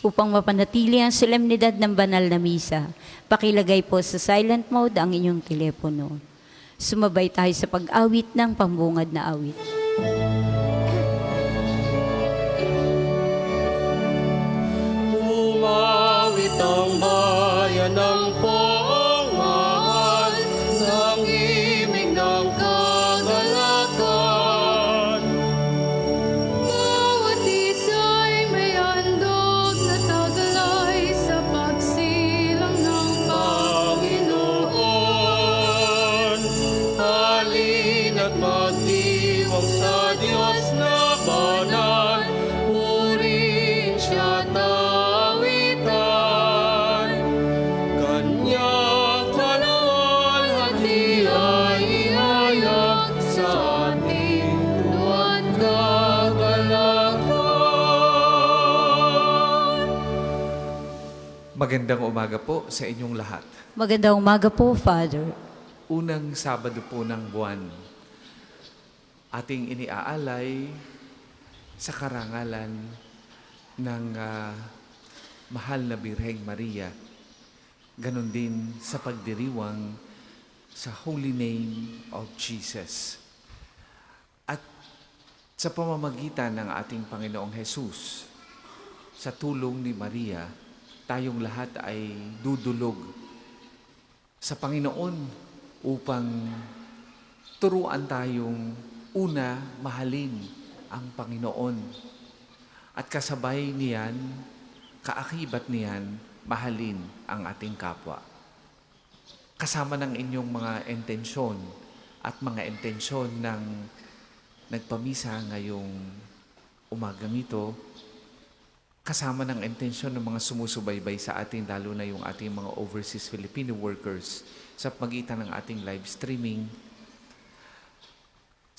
Upang mapanatili ang solemnidad ng banal na misa, pakilagay po sa silent mode ang inyong telepono. Sumabay tayo sa pag-awit ng pambungad na awit. Umawit ang bayan ng pongmahal, ng himig ng kagalakan. Bawat isa'y may handog na taglay sa pagsilang ng Panginoon, halina't magdiwang sa Diyos na banal, purihin siya tawitan. Kanyang kaluwalhati ay ihayag sa ating luwa't kagalakan. Magandang umaga po sa inyong lahat. Magandang umaga po, Father. Unang Sabado po ng buwan, ating iniaalay sa karangalan ng mahal na Birheng Maria. Ganon din sa pagdiriwang sa Holy Name of Jesus. At sa pamamagitan ng ating Panginoong Jesus, sa tulong ni Maria, tayong lahat ay dudulog sa Panginoon upang turuan tayong una, mahalin ang Panginoon. At kasabay niyan, kaakibat niyan, mahalin ang ating kapwa. Kasama ng inyong mga intensyon at mga intensyon ng nagpamisa ngayong umagang ito, kasama ng intensyon ng mga sumusubaybay sa atin, lalo na yung ating mga overseas Filipino workers sa pagitan ng ating live streaming,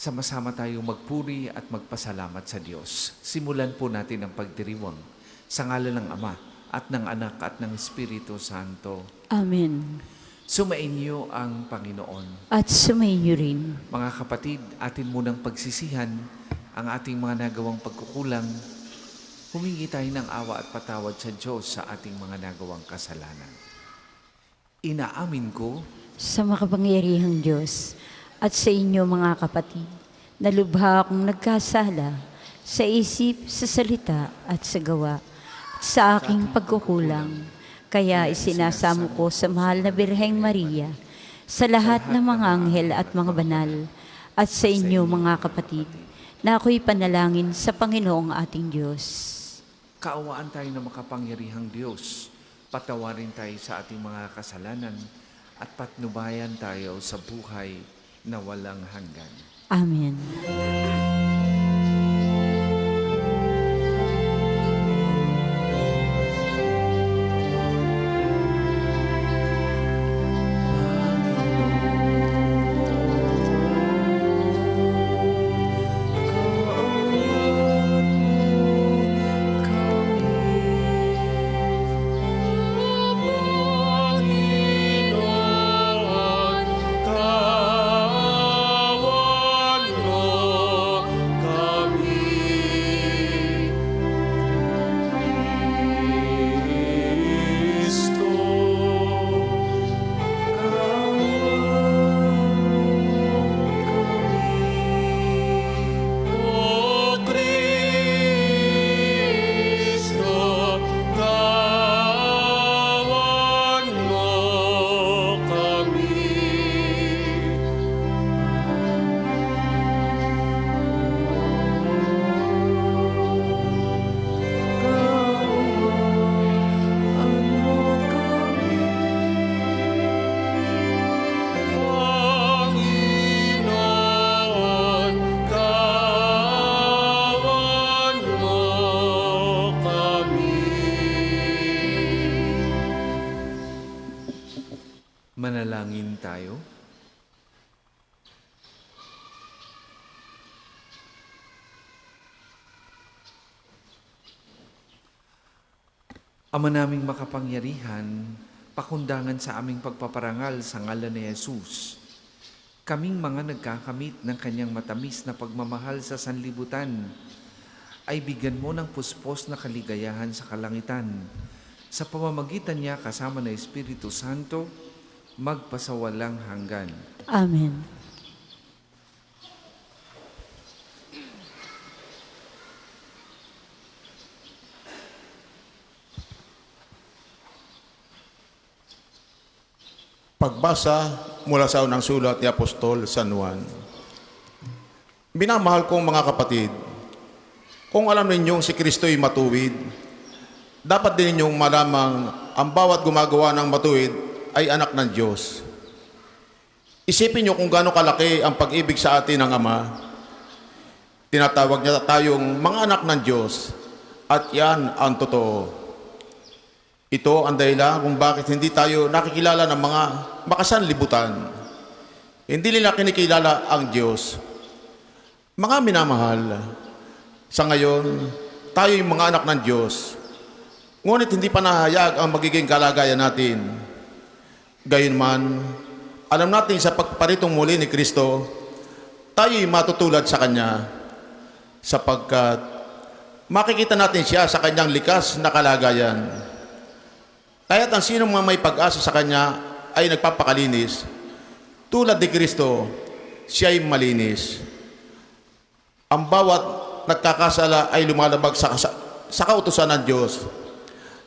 sama-sama tayong magpuri at magpasalamat sa Diyos. Simulan po natin ang pagdiriwang sa ngalan ng Ama at ng Anak at ng Espiritu Santo. Amen. Sumainyo ang Panginoon. At sumainyo rin. Mga kapatid, atin munang pagsisihan ang ating mga nagawang pagkukulang. Humingi tayo ng awa at patawad sa Diyos sa ating mga nagawang kasalanan. Inaamin ko Sa makapangyarihang Diyos at sa inyo mga kapatid, na lubha akong nagkasala sa isip, sa salita at sa gawa, at sa aking pagkukulang. Kaya isinasamo ko sa mahal na Birheng Maria, sa lahat ng mga anghel at mga banal, at sa inyo mga kapatid, na ako'y panalangin sa Panginoong ating Diyos. kaawaan tayo ng makapangyarihang Diyos. Patawarin tayo sa ating mga kasalanan at patnubayan tayo sa buhay na walang hanggan. Amen. Panginoon, kawan mo kami. Kristo, kawan kami. O Kristo, kawan mo kami. Panginoon, kawan mo kami. Manalangin tayo. Ama naming makapangyarihan, pakundangan sa aming pagpaparangal sa ngalan ni Jesus. Kaming mga nagkakamit ng kanyang matamis na pagmamahal sa sanlibutan ay bigyan mo ng puspos na kaligayahan sa kalangitan. Sa pamamagitan niya kasama ng Espiritu Santo, magpasawalang hanggan. Amen. Pagbasa mula sa unang sulat ni Apostol San Juan. Minamahal kong mga kapatid, kung alam ninyong si Kristo'y matuwid, dapat din ninyong malamang ang bawat gumagawa ng matuwid ay anak ng Diyos. Isipin niyo kung gaano kalaki ang pag-ibig sa atin ng Ama. Tinatawag niya tayong mga anak ng Diyos at yan ang totoo. Ito ang dahilan kung bakit hindi tayo nakikilala ng mga makasanlibutan. Hindi nila kinikilala ang Diyos. Mga minamahal, sa ngayon, tayo yung mga anak ng Diyos. Ngunit hindi pa nahayag ang magiging kalagayan natin. Gayunman, alam natin sa pagparitong muli ni Kristo, tayo'y matutulad sa Kanya, sapagkat makikita natin siya sa Kanyang likas na kalagayan. Kaya't ang sino mga may pag-asa sa Kanya ay nagpapakalinis. Tulad ni Kristo, siya ay malinis. Ang bawat nagkakasala ay lumalabag sa kautusan ng Diyos,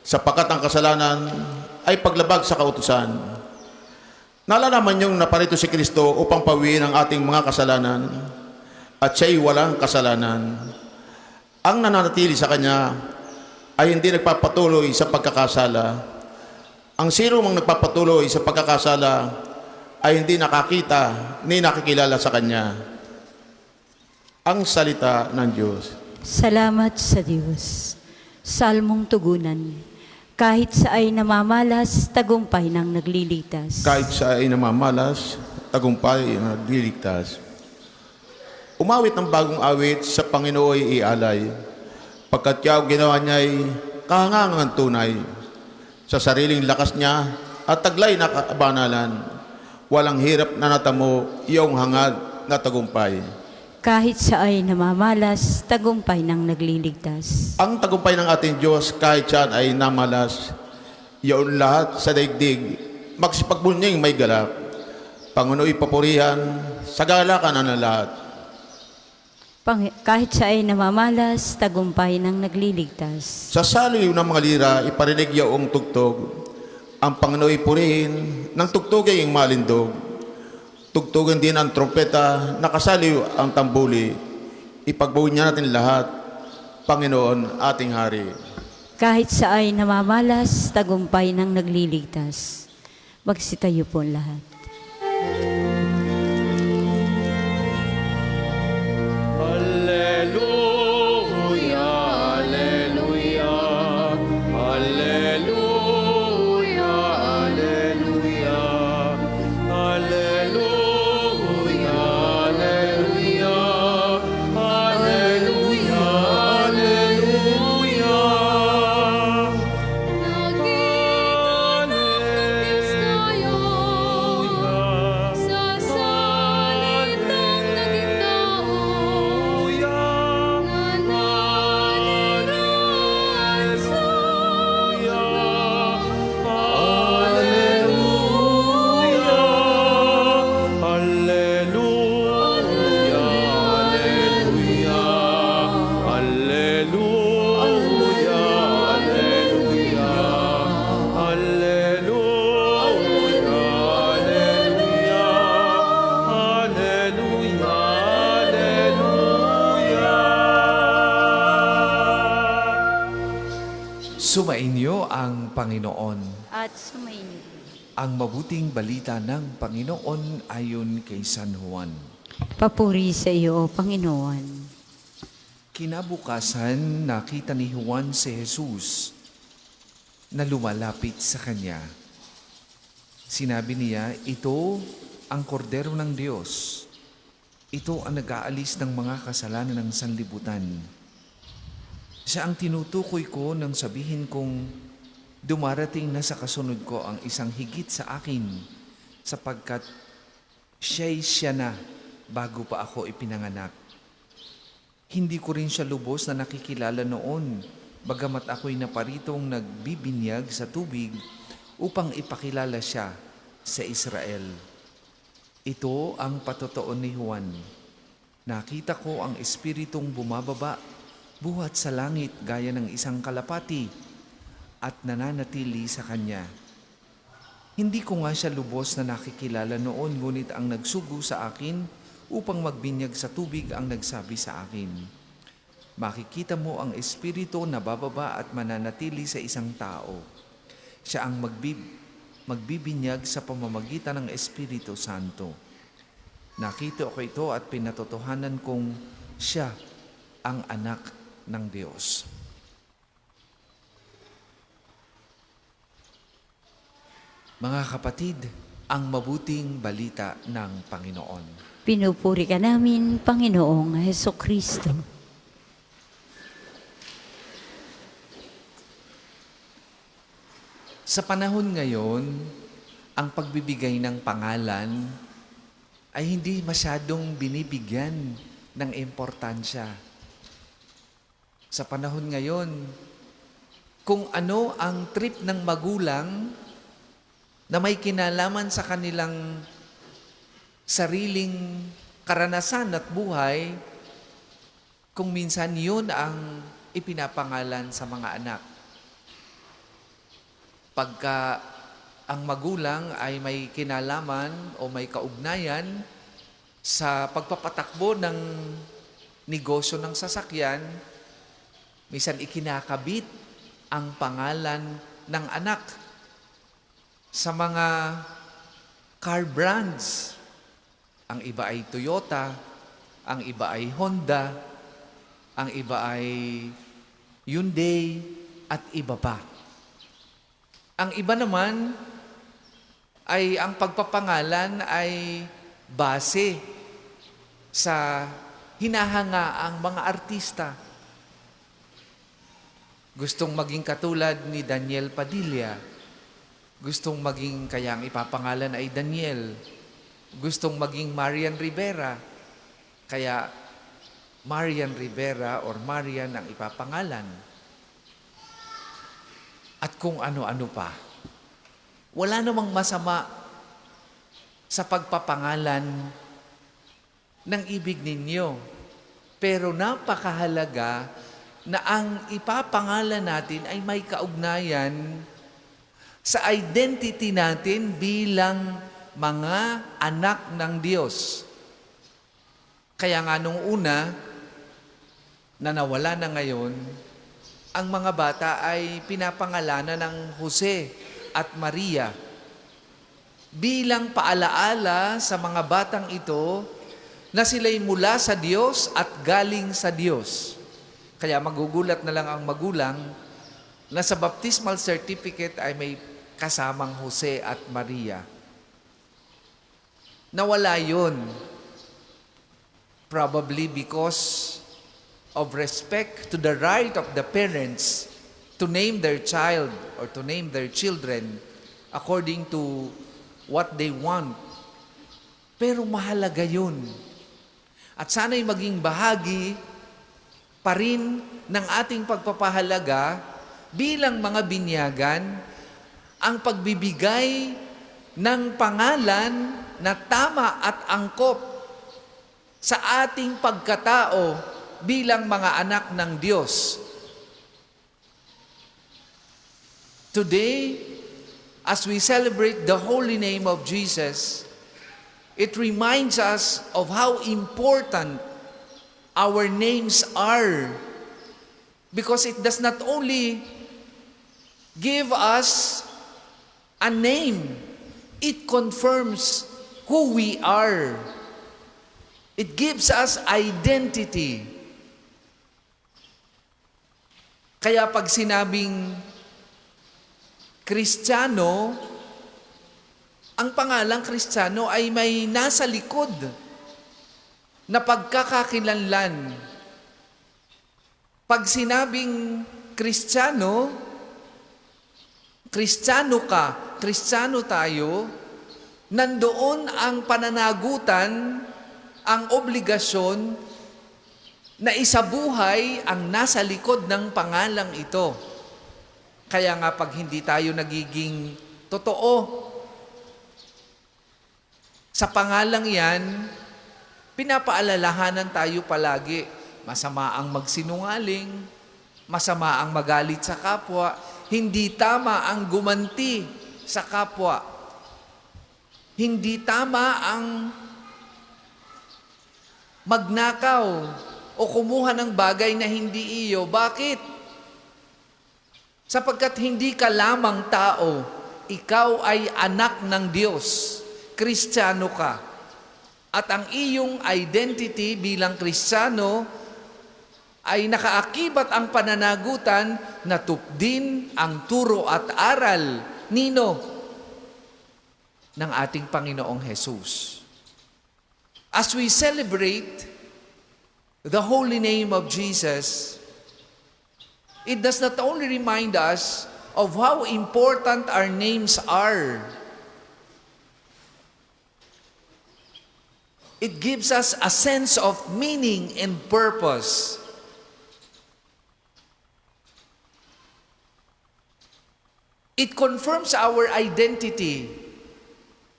sapagkat ang kasalanan ay paglabag sa kautusan. Nalalaman niyong naparito si Kristo upang pawiin ang ating mga kasalanan, at siya'y walang kasalanan. Ang nananatili sa Kanya ay hindi nagpapatuloy sa pagkakasala. Ang sino mang nagpapatuloy sa pagkakasala ay hindi nakakita ni nakikilala sa Kanya. Ang salita ng Diyos. Salamat sa Diyos. Salmong tugunan. Kahit sa ay namamalas, tagumpay ng nagliligtas. Kahit siya ay namamalas, tagumpay ang nagliligtas. Umawit ng bagong awit sa Panginooy ialay, pagkat yaw ginawa niya'y kahangangan tunay. Sa sariling lakas niya at taglay na kabanalan, walang hirap na natamo iyong hangad na tagumpay. Kahit sa ay namamalas, tagumpay ng nagliligtas. Ang tagumpay ng ating Diyos kahit siya ay namalas, iyon lahat sa daigdig, magsipagbunying may galak, Panguno'y papurihan, sa galakan ng lahat. Kahit sa ay namamalas, tagumpay ng nagliligtas. Sa saliw ng mga lira, iparinig yaong tugtog. Ang Panguno'y purihin, ng tugtog ay malindog. Tugtugan din ang trompeta, nakasaliw ang tambuli. Ipagbuhin niya natin lahat, Panginoon ating Hari. Kahit sa ay namamalas, tagumpay ng nagliligtas. Magsitayo po lahat. Alleluia, alleluia, alleluia, alleluia, alleluia, alleluia, alleluia, alleluia. Nakita ng Diyos tayo sa salitang naging tao. Nananirahan sa Sumainyo ang Panginoon. At sumainyo. Ang mabuting balita ng Panginoon ayon kay San Juan. Papuri sa iyo, Panginoon. Kinabukasan, nakita ni Juan si Jesus na lumalapit sa kanya. Sinabi niya, ito ang kordero ng Diyos. Ito ang nag-aalis ng mga kasalanan ng sanlibutan. Siya ang tinutukoy ko nang sabihin kong dumarating na sa kasunod ko ang isang higit sa akin, sapagkat siya na bago pa ako ipinanganak. Hindi ko rin siya lubos na nakikilala noon, bagamat ako'y naparitong nagbibinyag sa tubig upang ipakilala siya sa Israel. Ito ang patotoo ni Juan. Nakita ko ang Espiritong bumababa, buhat sa langit gaya ng isang kalapati at nananatili sa kanya. Hindi ko nga siya lubos na nakikilala noon, ngunit ang nagsugo sa akin upang magbinyag sa tubig ang nagsabi sa akin, makikita mo ang Espiritu na bababa at mananatili sa isang tao. Siya ang magbibinyag sa pamamagitan ng Espiritu Santo. Nakita ko ito at pinatotohanan kong siya ang anak ng Diyos. Mga kapatid, ang mabuting balita ng Panginoon. Pinupuri ka namin, Panginoong Hesukristo. Sa panahon ngayon, ang pagbibigay ng pangalan ay hindi masyadong binibigyan ng importansya. Sa panahon ngayon, kung ano ang trip ng magulang na may kinalaman sa kanilang sariling karanasan at buhay, kung minsan yun ang ipinapangalan sa mga anak. Pagka ang magulang ay may kinalaman o may kaugnayan sa pagpapatakbo ng negosyo ng sasakyan, minsan ikinakabit ang pangalan ng anak sa mga car brands. Ang iba ay Toyota, ang iba ay Honda, ang iba ay Hyundai, at iba pa. Ang iba naman ay ang pagpapangalan ay base sa hinahangaang mga artista. Gustong maging katulad ni Daniel Padilla. Gustong maging, kaya ang ipapangalan ay Daniel. Gustong maging Marian Rivera, kaya Marian Rivera or Marian ang ipapangalan. At kung ano-ano pa. Wala namang masama sa pagpapangalan ng ibig ninyo. Pero napakahalaga na ang ipapangalan natin ay may kaugnayan sa identity natin bilang mga anak ng Diyos. Kaya nga nung una, na nawala na ngayon, ang mga bata ay pinapangalanan ng Jose at Maria bilang paalaala sa mga batang ito na sila'y mula sa Diyos at galing sa Diyos. Kaya magugulat na lang ang magulang na sa baptismal certificate ay may kasamang Jose at Maria. Nawala yun. Probably because of respect to the right of the parents to name their child or to name their children according to what they want. Pero mahalaga yun. At sana'y maging bahagi pa rin ng ating pagpapahalaga bilang mga binyagan ang pagbibigay ng pangalan na tama at angkop sa ating pagkatao bilang mga anak ng Diyos. Today, as we celebrate the holy name of Jesus, it reminds us of how important our names are, because it does not only give us a name, it confirms who we are. It gives us identity. Kaya pag sinabing Kristiyano, ang pangalang Kristiyano ay may nasa likod na pagkakakilanlan. Pag sinabing Kristiyano, Kristiyano ka, Kristiyano tayo, nandoon ang pananagutan, ang obligasyon na isabuhay ang nasa likod ng pangalang ito. Kaya nga pag hindi tayo nagiging totoo sa pangalang yan, pinapaalalahanan tayo palagi. Masama ang magsinungaling, masama ang magalit sa kapwa, hindi tama ang gumanti sa kapwa, hindi tama ang magnakaw o kumuha ng bagay na hindi iyo. Bakit? Sapagkat hindi ka lamang tao, ikaw ay anak ng Diyos. Kristiyano ka. At ang iyong identity bilang Kristiyano ay nakaakibat ang pananagutan na tupdin ang turo at aral nino ng ating Panginoong Jesus. As we celebrate the holy name of Jesus, it does not only remind us of how important our names are, it gives us a sense of meaning and purpose. It confirms our identity.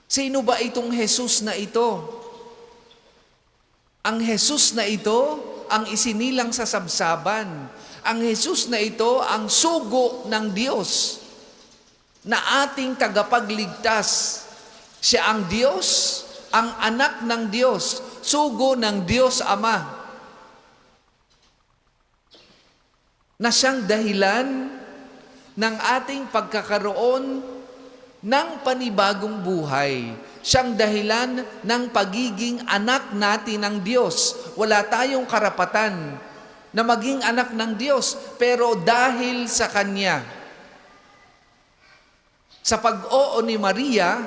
Sino ba itong Jesus na ito? Ang Jesus na ito, ang isinilang sa sabsaban. Ang Jesus na ito, ang sugo ng Diyos na ating tagapagligtas. Siya ang Diyos, ang anak ng Diyos, sugo ng Diyos Ama, na siyang dahilan ng ating pagkakaroon ng panibagong buhay. Siyang dahilan ng pagiging anak natin ng Diyos. Wala tayong karapatan na maging anak ng Diyos, pero dahil sa Kanya, sa pag-oo ni Maria,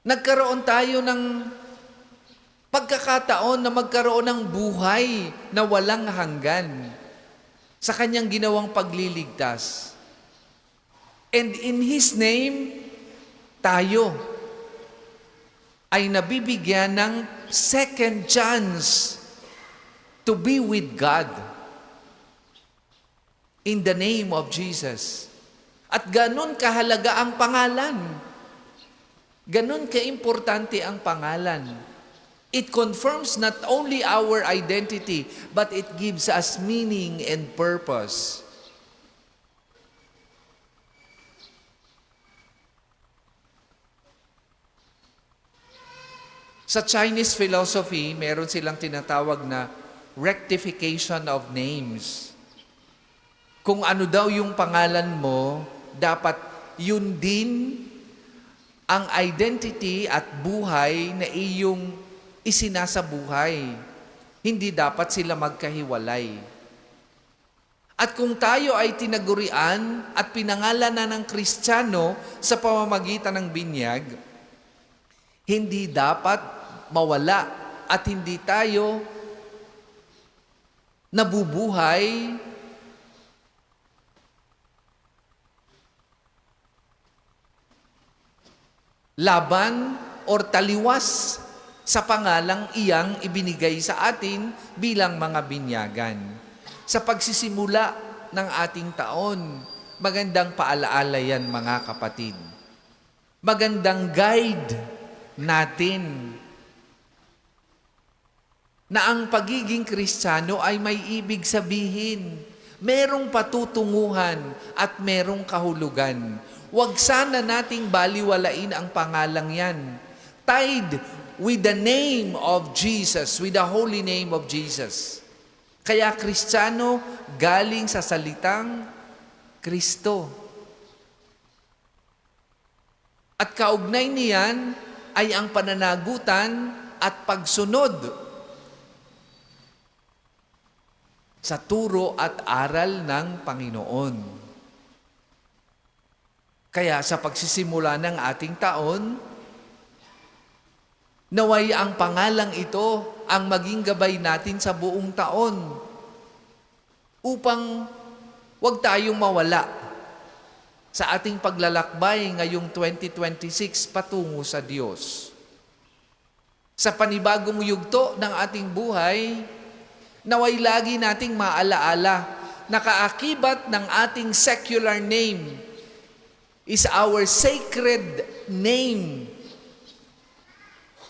nagkaroon tayo ng pagkakataon na magkaroon ng buhay na walang hanggan sa Kanyang ginawang pagliligtas. And in His name, tayo ay nabibigyan ng second chance to be with God in the name of Jesus. At ganun kahalaga ang pangalan. Ganun kaimportante ang pangalan. It confirms not only our identity, but it gives us meaning and purpose. Sa Chinese philosophy, meron silang tinatawag na rectification of names. Kung ano daw yung pangalan mo, dapat yun din ang identity at buhay na iyong isinasabuhay. Hindi dapat sila magkahiwalay. At kung tayo ay tinagurian at pinangalanan ng Kristiyano sa pamamagitan ng binyag, hindi dapat mawala at hindi tayo nabubuhay laban or taliwas sa pangalang iyang ibinigay sa atin bilang mga binyagan. Sa pagsisimula ng ating taon, magandang paalaala yan mga kapatid. Magandang guide natin na ang pagiging Kristiyano ay may ibig sabihin. Merong patutunguhan at merong kahulugan. Huwag sana nating baliwalain ang pangalang yan. Tied with the name of Jesus, with the holy name of Jesus. Kaya Kristiyano galing sa salitang Kristo. At kaugnay niyan ay ang pananagutan at pagsunod sa turo at aral ng Panginoon. Kaya sa pagsisimula ng ating taon, naway ang pangalang ito ang maging gabay natin sa buong taon upang huwag tayong mawala sa ating paglalakbay ngayong 2026 patungo sa Diyos. sa panibagong yugto ng ating buhay, naway lagi nating maalaala, nakaakibat ng ating secular name is our sacred name,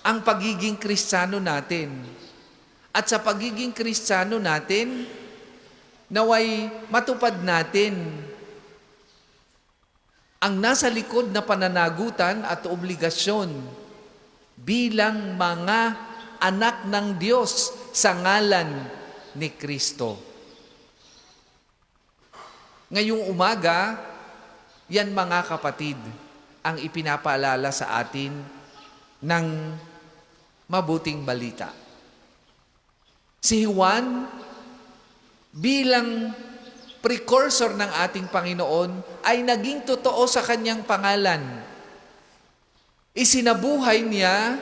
ang pagiging Kristiyano natin. At sa pagiging Kristiyano natin, naway matupad natin ang nasa likod na pananagutan at obligasyon bilang mga anak ng Diyos sa ngalan ni Kristo. Ngayong umaga, yan mga kapatid, ang ipinapaalala sa atin ng mabuting balita. Si Juan, bilang precursor ng ating Panginoon, ay naging totoo sa kanyang pangalan. Isinabuhay niya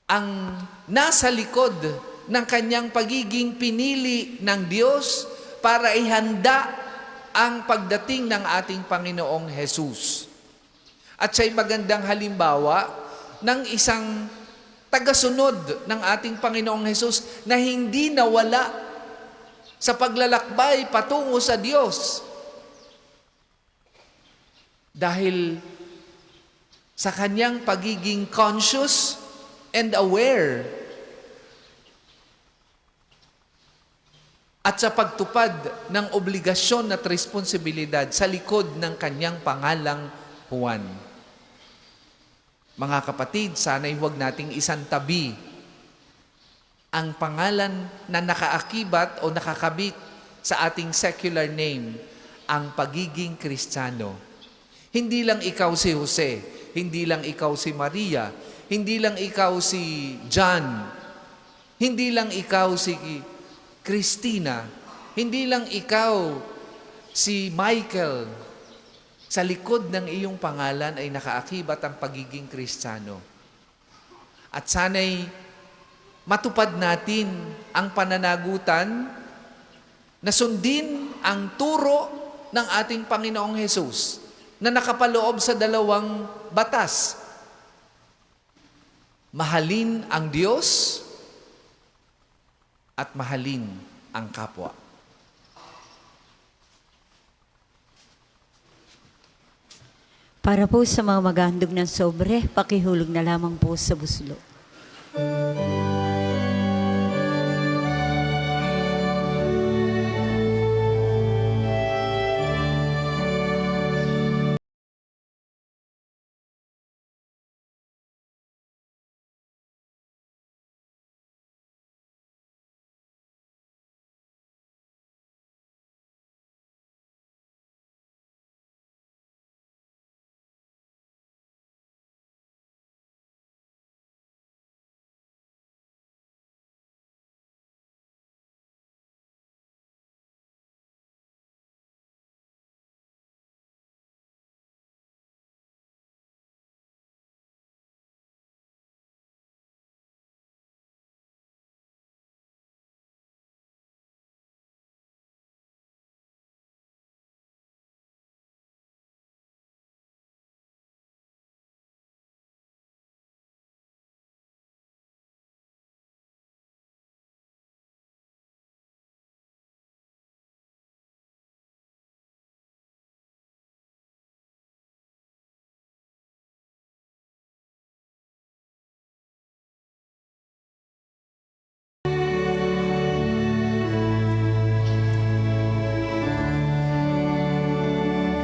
ang nasa likod ng kanyang pagiging pinili ng Diyos para ihanda ang pagdating ng ating Panginoong Jesus. At siya'y magandang halimbawa ng isang tagasunod ng ating Panginoong Jesus na hindi nawala sa paglalakbay patungo sa Diyos. Dahil sa kanyang pagiging conscious and aware at sa pagtupad ng obligasyon at responsibilidad sa likod ng kanyang pangalang Juan. Mga kapatid, sana'y huwag nating isantabi ang pangalan na nakaakibat o nakakabit sa ating secular name, ang pagiging Kristiyano. Hindi lang ikaw si Jose, hindi lang ikaw si Maria, hindi lang ikaw si John, hindi lang ikaw si Christina, hindi lang ikaw si Michael. Sa likod ng iyong pangalan ay nakaakibat ang pagiging Kristiyano. At sana'y matupad natin ang pananagutan na sundin ang turo ng ating Panginoong Hesus na nakapaloob sa 2 batas. Mahalin ang Diyos at mahalin ang kapwa. Para po sa mga maghahandog ng sobre, pakihulog na lamang po sa buslo.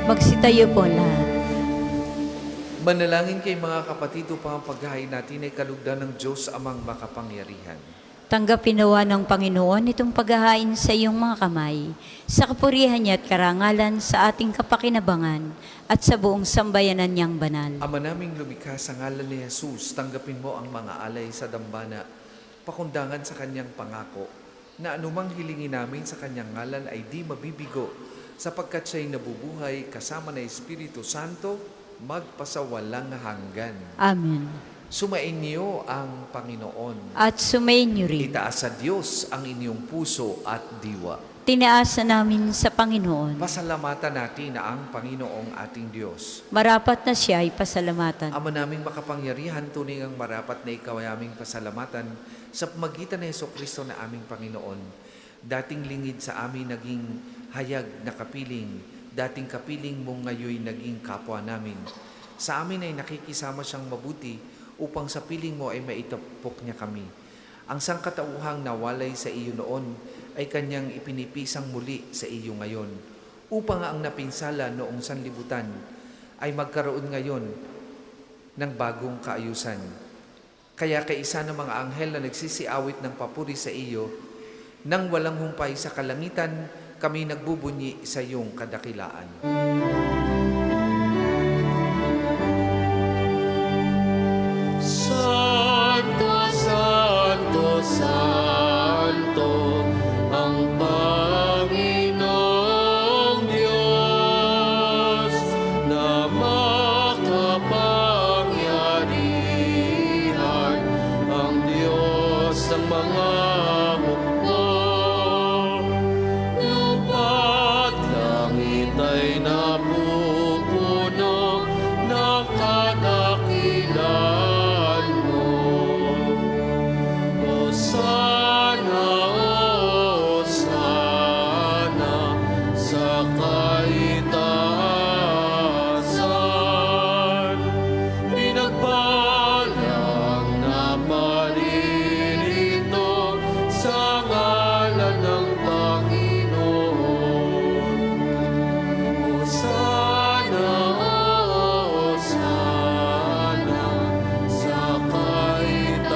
Magsitayo po lahat. Manalangin kay mga kapatid upang ang paghahain natin ay kalugdan ng Diyos amang makapangyarihan. Tanggapin nawa ng Panginoon itong paghahain sa iyong mga kamay, sa kapurihan niya at karangalan sa ating kapakinabangan at sa buong sambayanan niyang banal. Ama naming lumikha sa ngalan ni Jesus, tanggapin mo ang mga alay sa dambana, pakundangan sa kanyang pangako, na anumang hilingin namin sa kanyang ngalan ay di mabibigo, sapagkat siya'y nabubuhay kasama ng Espiritu Santo, magpasawalang hanggan. Amen. Sumainyo ang Panginoon. At sumayin niyo rin. Itaas sa Diyos ang inyong puso at diwa. Tinaasa namin sa Panginoon. Pasalamatan natin na ang Panginoong ating Diyos. Marapat na siya ay pasalamatan. Ama naming makapangyarihan, tunay ang marapat na ikaw ay aming pasalamatan sa pamagitan ni Jesucristo na aming Panginoon. Dating lingid sa amin naging hayag na kapiling, dating kapiling mong ngayoy naging kapwa namin. Sa amin ay nakikisama siyang mabuti upang sa piling mo ay maitapok niya kami. Ang sangkatauhang nawalay sa iyo noon ay kanyang ipinipisang muli sa iyo ngayon, upang ang napinsala noong sanlibutan ay magkaroon ngayon ng bagong kaayusan. Kaya kaisa ng mga anghel na nagsisiawit ng papuri sa iyo, nang walang humpay sa kalangitan, kami nagbubunyi sa iyong kadakilaan. Santo, Santo, Santo, ang Panginoong Diyos na makapangyarihan, ang Diyos ng mga hukbo. Lupa't langit ay napupuno ng kadakilan mo. Hosana, Hosana sa kaitaasan. Pinagpalang na maririto sa ngalan ng Panginoon. Hosana, Hosana sa kaitaasan.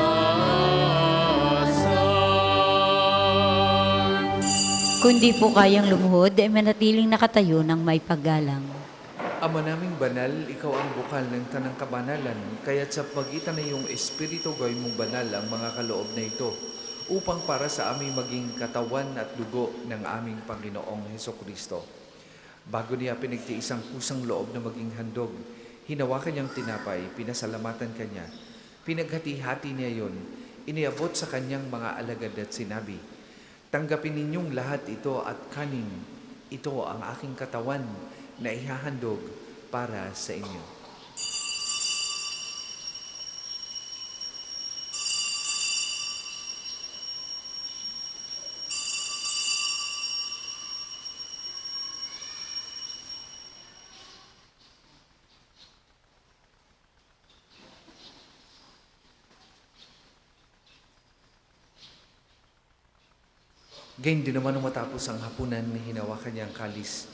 Kundi po kayang lumuhod ay manatiling nakatayo ng may paggalang. Ama naming banal, ikaw ang bukal ng tanang kabanalan, kaya't sa pagitan ng iyong Espiritu gawin mong banal ang mga kaloob na ito, upang para sa aming maging katawan at dugo ng aming Panginoong Hesukristo. Bago niya pinagtiis ang pusang loob na maging handog, hinawakan niyang tinapay, pinasalamatan kanya, pinaghati-hati niya yon, iniabot sa kanyang mga alagad at sinabi, "Tanggapin ninyong lahat ito at kanin, ito ang aking katawan na ihahandog para sa inyo." Gayun din naman nung matapos ang hapunan, hinawakan niya ang kalis.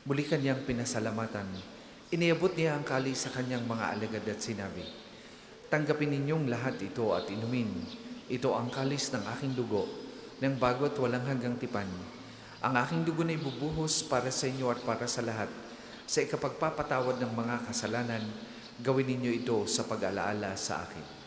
Muli kanyang pinasalamatan. Iniabot niya ang kalis sa kanyang mga alagad at sinabi, "Tanggapin ninyong lahat ito at inumin. Ito ang kalis ng aking dugo, ng bago at walang hanggang tipan. Ang aking dugo na ibubuhos para sa inyo at para sa lahat. Sa ikapagpapatawad ng mga kasalanan, gawin ninyo ito sa pag-alaala sa akin."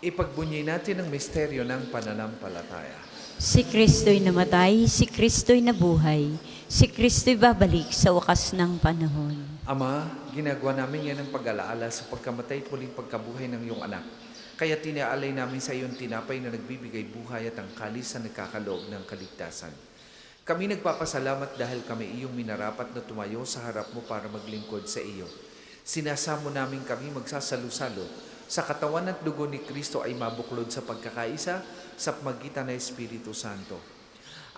Ipagbunyi natin ang misteryo ng pananampalataya. Si Kristo'y namatay, si Kristo'y nabuhay, si Kristo'y babalik sa wakas ng panahon. Ama, ginagawa namin yan ang pag-alaala sa pagkamatay at muling pagkabuhay ng iyong anak. Kaya tinaalay namin sa iyong tinapay na nagbibigay buhay at ang kalis na nagkakaloob ng kaligtasan. Kami nagpapasalamat dahil kami iyong minarapat na tumayo sa harap mo para maglingkod sa iyo. Sinasamo namin kami magsasalo-salo sa katawan at dugo ni Kristo ay mabuklod sa pagkakaisa sa pamagitan ng Espiritu Santo.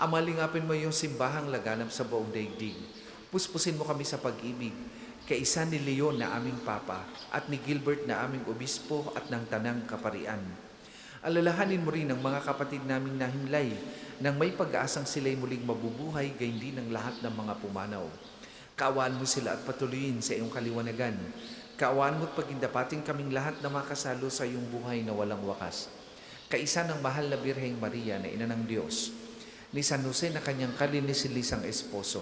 Ama, lingapin mo yung simbahang laganap sa buong daigdig. Puspusin mo kami sa pag-ibig, kaisa ni Leon na aming Papa at ni Gilbert na aming Obispo at ng Tanang Kaparian. Alalahanin mo rin ang mga kapatid naming nahimlay nang may pag-aasang sila'y muling mabubuhay gayon din ang lahat ng mga pumanaw. Kaawaan mo sila at patuloyin sa iyong kaliwanagan. Kaawaan mo't pagindapating kaming lahat na makasalo sa iyong buhay na walang wakas. Kaisa ng mahal na Birheng Maria na ina ng Diyos, ni San Jose na kanyang kalinisilisang esposo,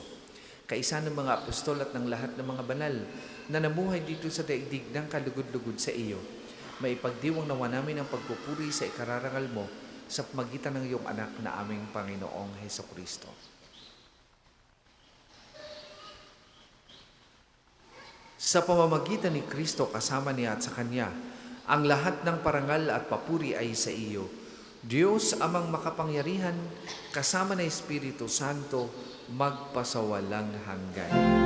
kaisa ng mga apostol at ng lahat ng mga banal na namuhay dito sa daigdig ng kalugod-lugod sa iyo, maipagdiwang nawa namin ang pagpupuri sa ikararangal mo sa magitan ng iyong anak na aming Panginoong Hesukristo. Sa pamamagitan ni Kristo kasama niya at sa Kanya, ang lahat ng parangal at papuri ay sa iyo, Diyos amang makapangyarihan, kasama ng Espiritu Santo, magpasawalang hanggan.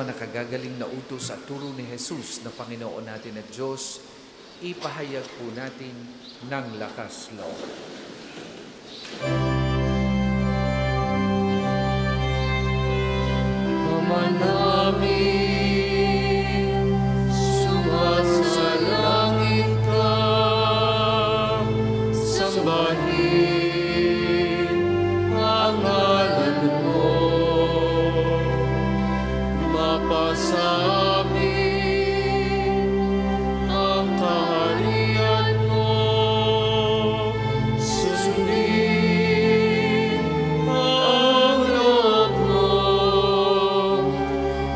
Nakagagaling na utos at turo ni Jesus na Panginoon natin at Diyos, ipahayag po natin ng lakas loob. Ama namin, sumasalangit ka, sambahin ang ngalan mo. Mapasamin ang kaharian mo, sundin ang loob mo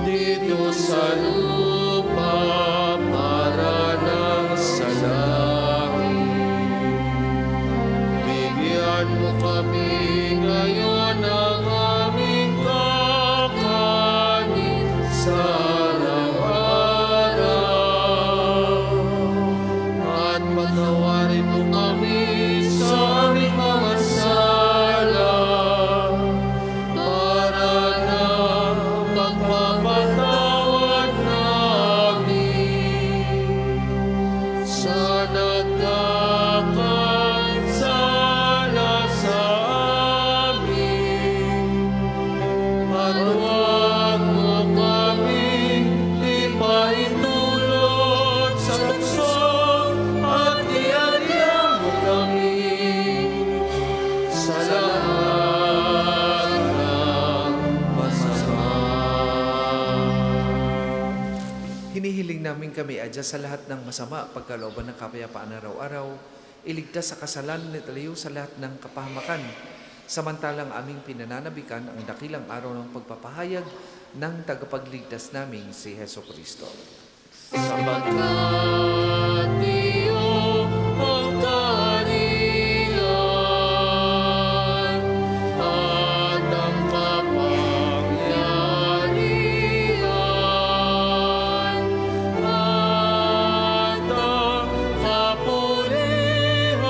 dito sa lupa para ng sa langit. Bigyan mo kami ngayon ng aming kakanin sa araw-araw, at patawarin mo kami sa aming mga sala, para na magpapatawad namin sa nagkakansala sa amin. At huwag mo kaming ipaintulot sa tukso, at iadya mo kami sa lahat ng masama. Hinihiling namin kami adya sa lahat ng masama, pagkalooban ng kapayapaan araw-araw, iligtas sa kasalanan at layo sa lahat ng kapahamakan, samantalang aming pinananabikan ang dakilang araw ng pagpapahayag ng tagapagligtas naming si Hesukristo. Sapagkat iyo ang kaharian at ang kapangyarihan at ang kapurihan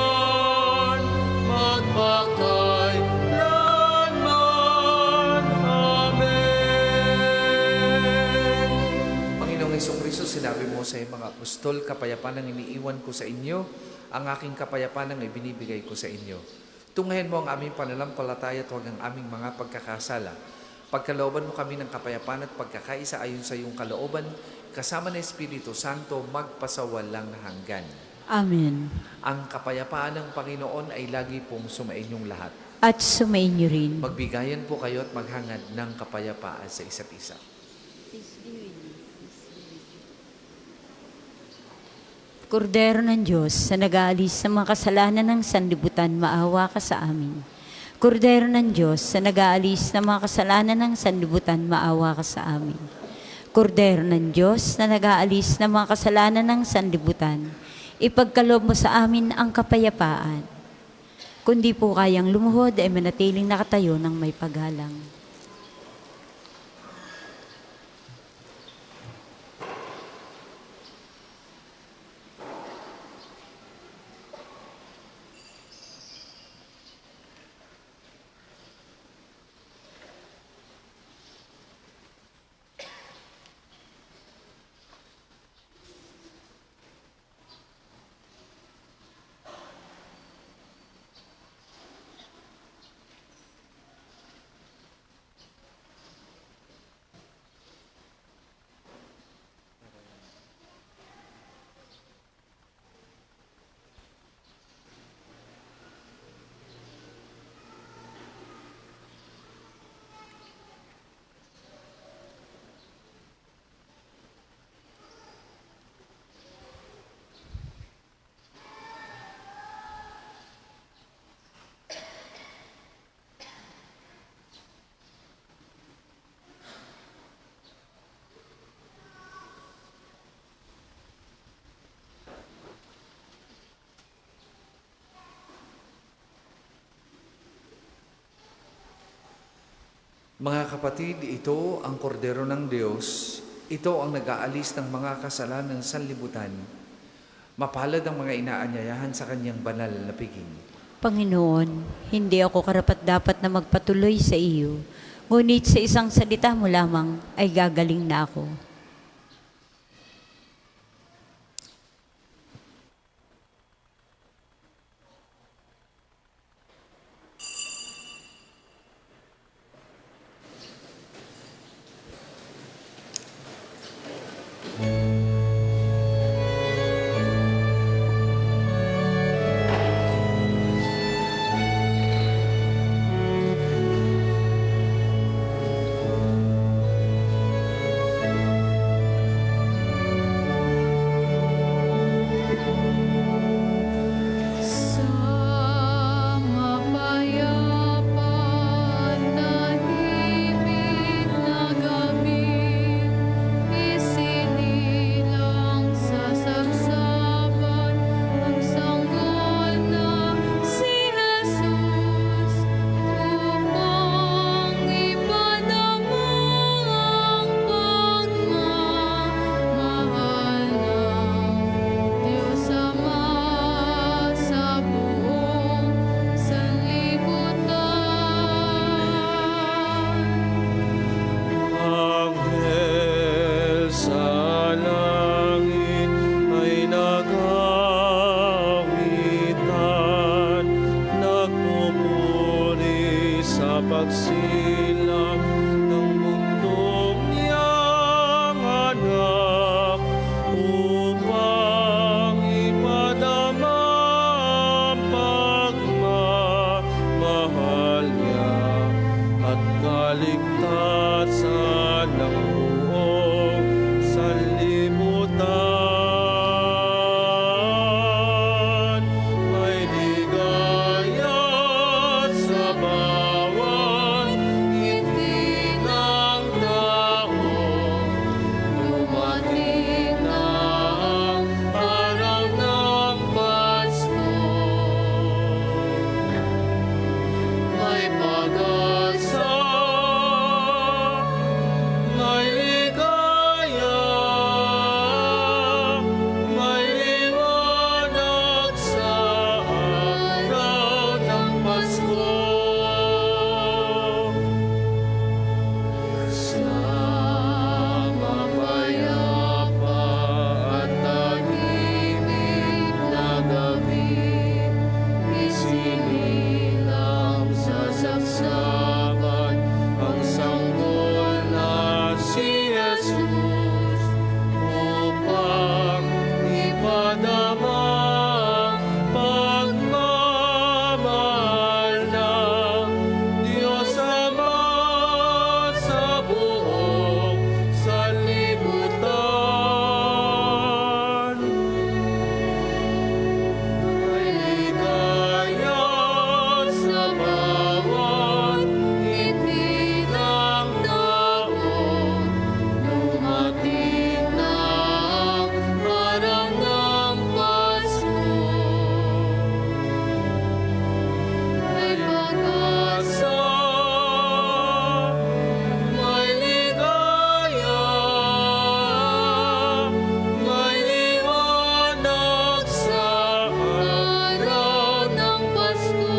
magpakailanman. Amen. Panginoong Hesukristo, sinabi mo sa iyong mga apostol, kapayapaan ang iniiwan ko sa inyo, ang aking kapayapaan ang ibinibigay ko sa inyo. Tunghayan mo ang aming pananampalataya at huwag ang aming mga pagkakasala. Pagkalooban mo kami ng kapayapaan at pagkakaisa ayon sa iyong kalooban, kasama ng Espiritu Santo, magpasawalang hanggan. Amen. Ang kapayapaan ng Panginoon ay lagi pong sumainyong lahat. At sumainyo rin. Magbigayan po kayo at maghangad ng kapayapaan sa isa't isa. Kordero ng Diyos, sa nag-aalis sa mga kasalanan ng sanlibutan, maawa ka sa amin. Kordero ng Diyos, sa nag-aalis ng mga kasalanan ng sanlibutan, maawa ka sa amin. Kordero ng Diyos, na nag-aalis ng mga kasalanan ng sanlibutan, ipagkaloob mo sa amin ang kapayapaan. Kundi po kayang lumuhod ay manatiling nakatayo ng may paggalang. Mga kapatid, ito ang kordero ng Diyos. Ito ang nag-aalis ng mga kasalanan ng sanlibutan. Mapalad ang mga inaanyayahan sa kanyang banal na piging. Panginoon, hindi ako karapat-dapat na magpatuloy sa iyo, ngunit sa isang salita mo lamang ay gagaling na ako. Sa mapayapang tahimik na gabi, isinilang sa sabsaban ang sanggol na si Jesus upang ipadama ang pagmamahal ng Diyos Ama sa buong sanlibutan. Anghel sa langit ay nag-aawitan, nagpupuri sa pagsilang ng mundong niyang anak, upang ipadama ang pagmamahal niya at kaligtasan ng buong sanlibutan. May ligaya sa bawat ngiti ng tao. Dumating na ang araw ng Pasko. May pag-asa, may ligaya, may liwanag sa araw ng Pasko. Sa mapayapa at tahimik na gabi, isinilang sa sabsaban ang sanggol na si Jesus upang ipadama ang pagmamahal ng Diyos Ama sa buong sanlibutan. May ligaya sa bawat ngiti ng tao. Dumating na ang araw ng Pasko. May pag-asa, may ligaya, may liwanag sa araw ng Pasko.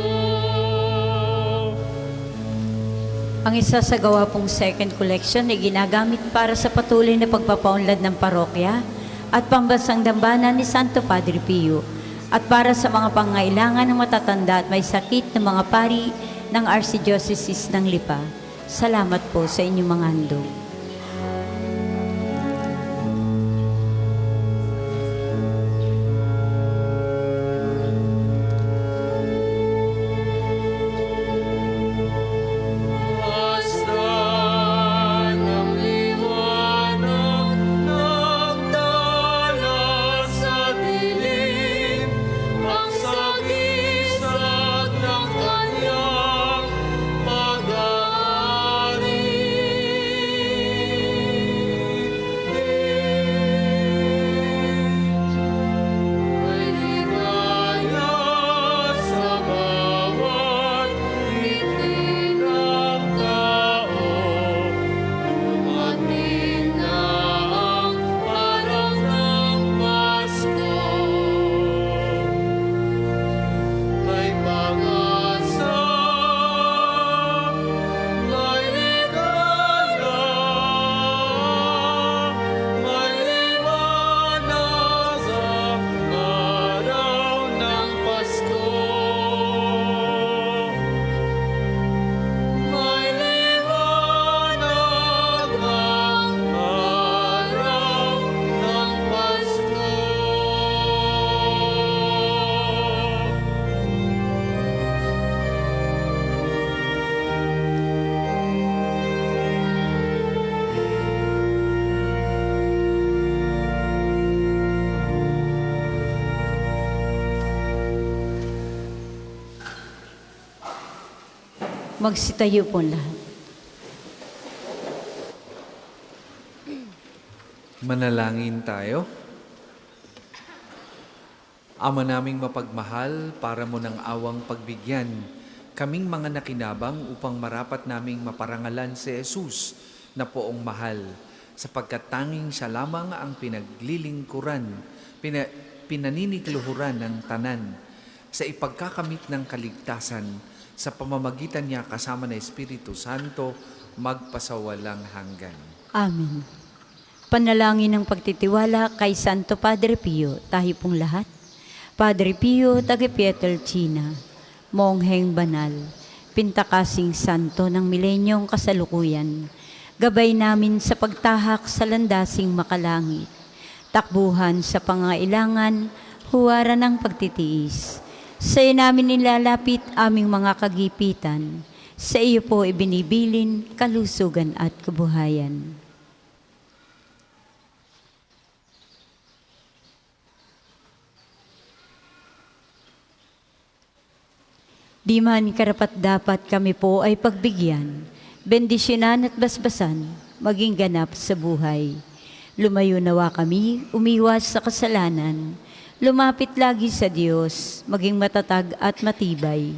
Ang isa sa gawa pong second collection ay ginagamit para sa patuloy na pagpapaunlad ng parokya at pambansang dambana ni Santo Padre Pio at para sa mga pangailangan ng matatanda at may sakit ng mga pari ng Archdiocese ng Lipa. Salamat po sa inyong mga handog. Basta ng liwanag nagdala sa dilim, ang sagisag ng kanyang pag-aari. Magsitayo po lahat. Manalangin tayo. Ama naming mapagmahal, para mo ng awang pagbigyan, kaming mga nakinabang upang marapat naming maparangalan si Jesus na poong mahal, sapagkat tanging siya lamang ang pinaglilingkuran, pinaninikluhuran ng tanan sa ipagkakamit ng kaligtasan sa pamamagitan niya kasama ng Espiritu Santo magpasawalang hanggan. Amen. Panalangin ng pagtitiwala kay Santo Padre Pio, tayo pong lahat. Padre Pio, taga Pietrelcina, Mongheng Banal, Pintakasing Santo ng Milenyong Kasalukuyan, gabay namin sa pagtahak sa landasing makalangit, takbuhan sa pangailangan, huwaran ng pagtitiis. Sa iyo namin nilalapit aming mga kagipitan, sa iyo po ibinibilin kalusugan at kabuhayan. Di man karapat-dapat kami po ay pagbigyan, bendisyonan at basbasan, maging ganap sa buhay. Lumayo nawa kami, umiwas sa kasalanan, lumapit lagi sa Diyos, maging matatag at matibay.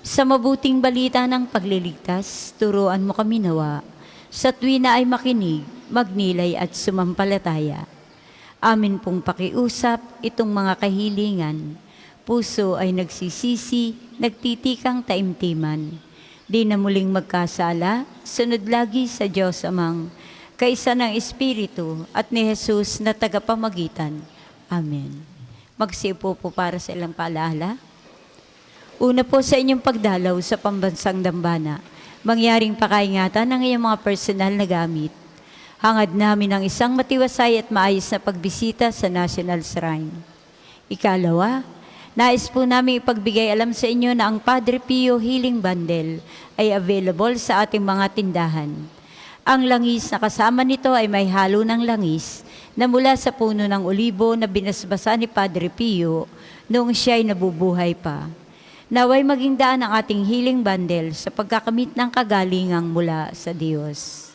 Sa mabuting balita ng pagliligtas, turuan mo kami nawa. Sa tuwina ay makinig, magnilay at sumampalataya. Amin pong pakiusap itong mga kahilingan. Puso ay nagsisisi, nagtitikang taimtiman. Di na muling magkasala, sunod lagi sa Diyos Amang, kaisa ng Espiritu at ni Jesus na tagapamagitan. Amen. Magsiupo po para sa ilang paalaala. Una po sa inyong pagdalaw sa pambansang dambana, mangyaring pakaingatan ng iyong mga personal na gamit. Hangad namin ang isang matiwasay at maayos na pagbisita sa National Shrine. Ikalawa, nais po namin ipagbigay alam sa inyo na ang Padre Pio Healing Bundle ay available sa ating mga tindahan. Ang langis na kasama nito ay may halo ng langis na mula sa puno ng olibo na binasbasa ni Padre Pio noong siya ay nabubuhay pa. Naway maging daan ang ating healing bundle sa pagkakamit ng kagalingang mula sa Diyos.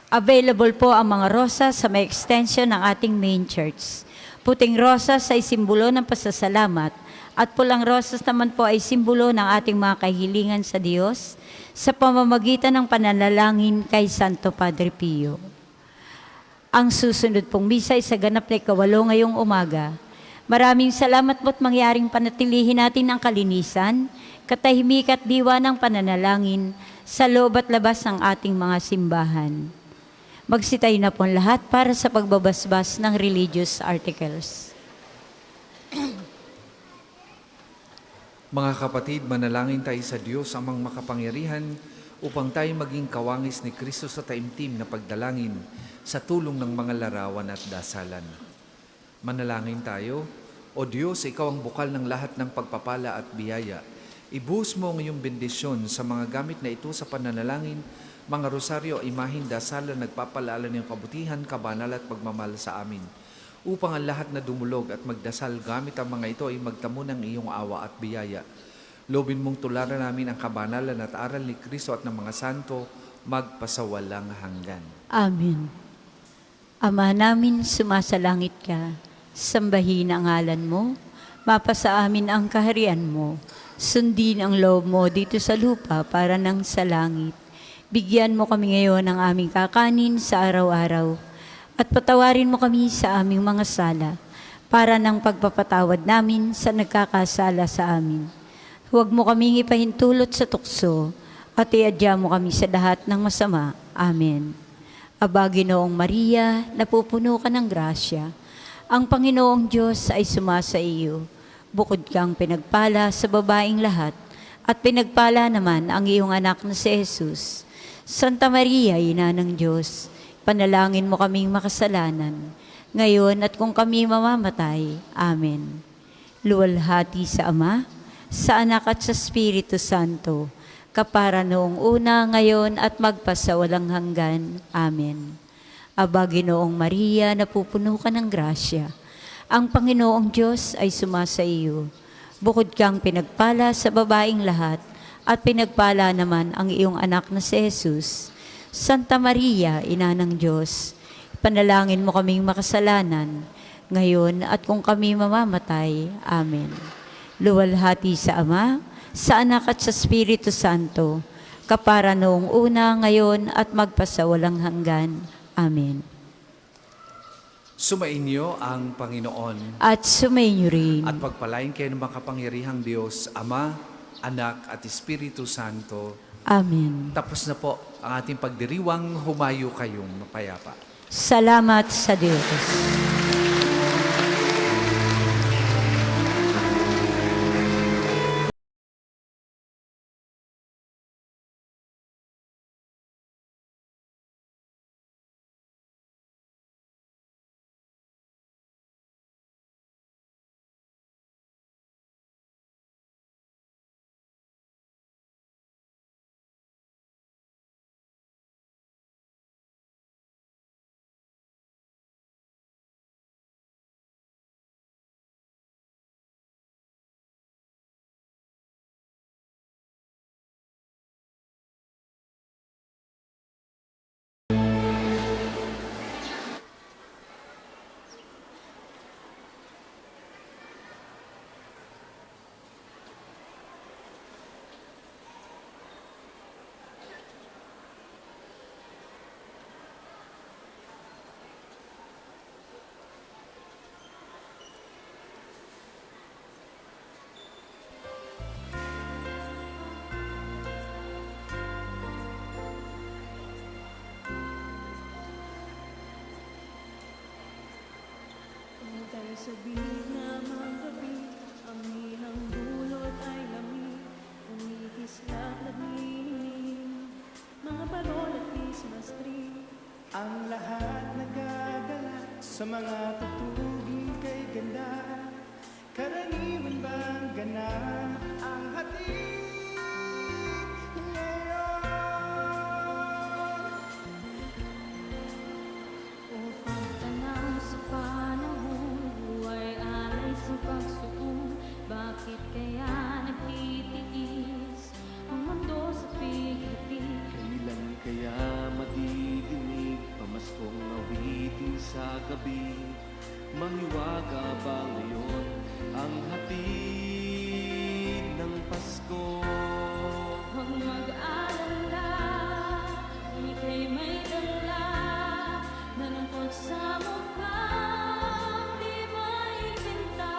Available po ang mga rosas sa may extension ng ating main church. Puting rosas ay simbolo ng pasasalamat at pulang rosas naman po ay simbolo ng ating mga kahilingan sa Diyos sa pamamagitan ng pananalangin kay Santo Padre Pio. Ang susunod pong misa ay sa ganap na ikawalo ngayong umaga. Maraming salamat po't mangyaring panatilihin natin ang kalinisan, katahimik at diwa ng pananalangin sa loob at labas ng ating mga simbahan. Magsitayo na po lahat para sa pagbabasbas ng religious articles. Mga kapatid, manalangin tayo sa Diyos amang makapangyarihan upang tayo maging kawangis ni Kristo sa taimtim na pagdalangin sa tulong ng mga larawan at dasalan. Manalangin tayo. O Diyos, Ikaw ang bukal ng lahat ng pagpapala at biyaya. Ibuhos mo ang iyong bendisyon sa mga gamit na ito sa pananalangin, mga rosaryo, imahin, dasalan, nagpapalala ng kabutihan, kabanal at pagmamahal sa amin. Upang ang lahat na dumulog at magdasal gamit ang mga ito ay magtamo ng iyong awa at biyaya. Lobin mong tularan namin ang kabanalan at aral ni Kristo at ng mga santo magpasawalang hanggan. Amen. Ama namin, sumasalangit ka. Sambahin ang ngalan mo, mapasa amin ang kaharian mo, sundin ang loob mo dito sa lupa para nang sa langit. Bigyan mo kami ngayon ng aming kakanin sa araw-araw at patawarin mo kami sa aming mga sala para ng pagpapatawad namin sa nagkakasala sa amin. Huwag mo kaming ipahintulot sa tukso at iadya mo kami sa lahat ng masama. Amen. Aba, Ginoong Maria, napupuno ka ng grasya. Ang Panginoong Diyos ay sumasa iyo. Bukod kang pinagpala sa babaing lahat, at pinagpala naman ang iyong anak na si Jesus. Santa Maria, Ina ng Diyos, panalangin mo kaming makasalanan, ngayon at kung kami mamamatay. Amen. Luwalhati sa Ama, sa Anak at sa Espiritu Santo, kapara noong una, ngayon at magpasawalang hanggan. Amen. Aba, Ginoong Maria, napupuno ka ng grasya. Ang Panginoong Diyos ay sumasa iyo. Bukod kang pinagpala sa babaing lahat, at pinagpala naman ang iyong anak na si Jesus. Santa Maria, Ina ng Diyos, panalangin mo kaming makasalanan, ngayon at kung kami mamamatay. Amen. Luwalhati sa Ama, sa Anak at sa Espiritu Santo, kapara noong una, ngayon at magpasawalang hanggan. Amen. Sumainyo ang Panginoon At sumainyo rin. at pagpalain kayo ng makapangyarihang Diyos, Ama, Anak at Espiritu Santo. Amen. Tapos na po ang ating pagdiriwang, humayo kayong mapayapa. Salamat sa Diyos. Tayo sa binig na mga gabi, ang inang dulot ay lamig, umihislap nagnining, mga parol at Christmas tree. Ang lahat nagagalak sa mga tutuging kay ganda. Karaniwan bang ganap ang hatid ngayon? O pagtanaw sa panahon, buhay alay sa pagsuon, bakit kaya nagtitiis ang mundo sa pighatig? Kailan kaya madidinig pamaskong awitin sa gabi? Mahiwaga ba ngayon ang hatid ng Pasko? Huwag mag-alala, ika'y may dala na lungkot sa mukha, di maipinta.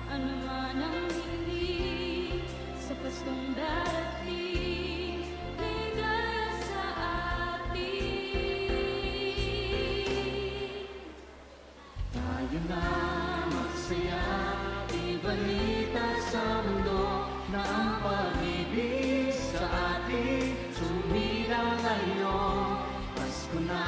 Ano man ang hindi sa Paskong darating, ligaya sa atin. Tayo na magsaya, ibalita sa mundo na ang pag-ibig sa atin sumira ngayon. Pasko na,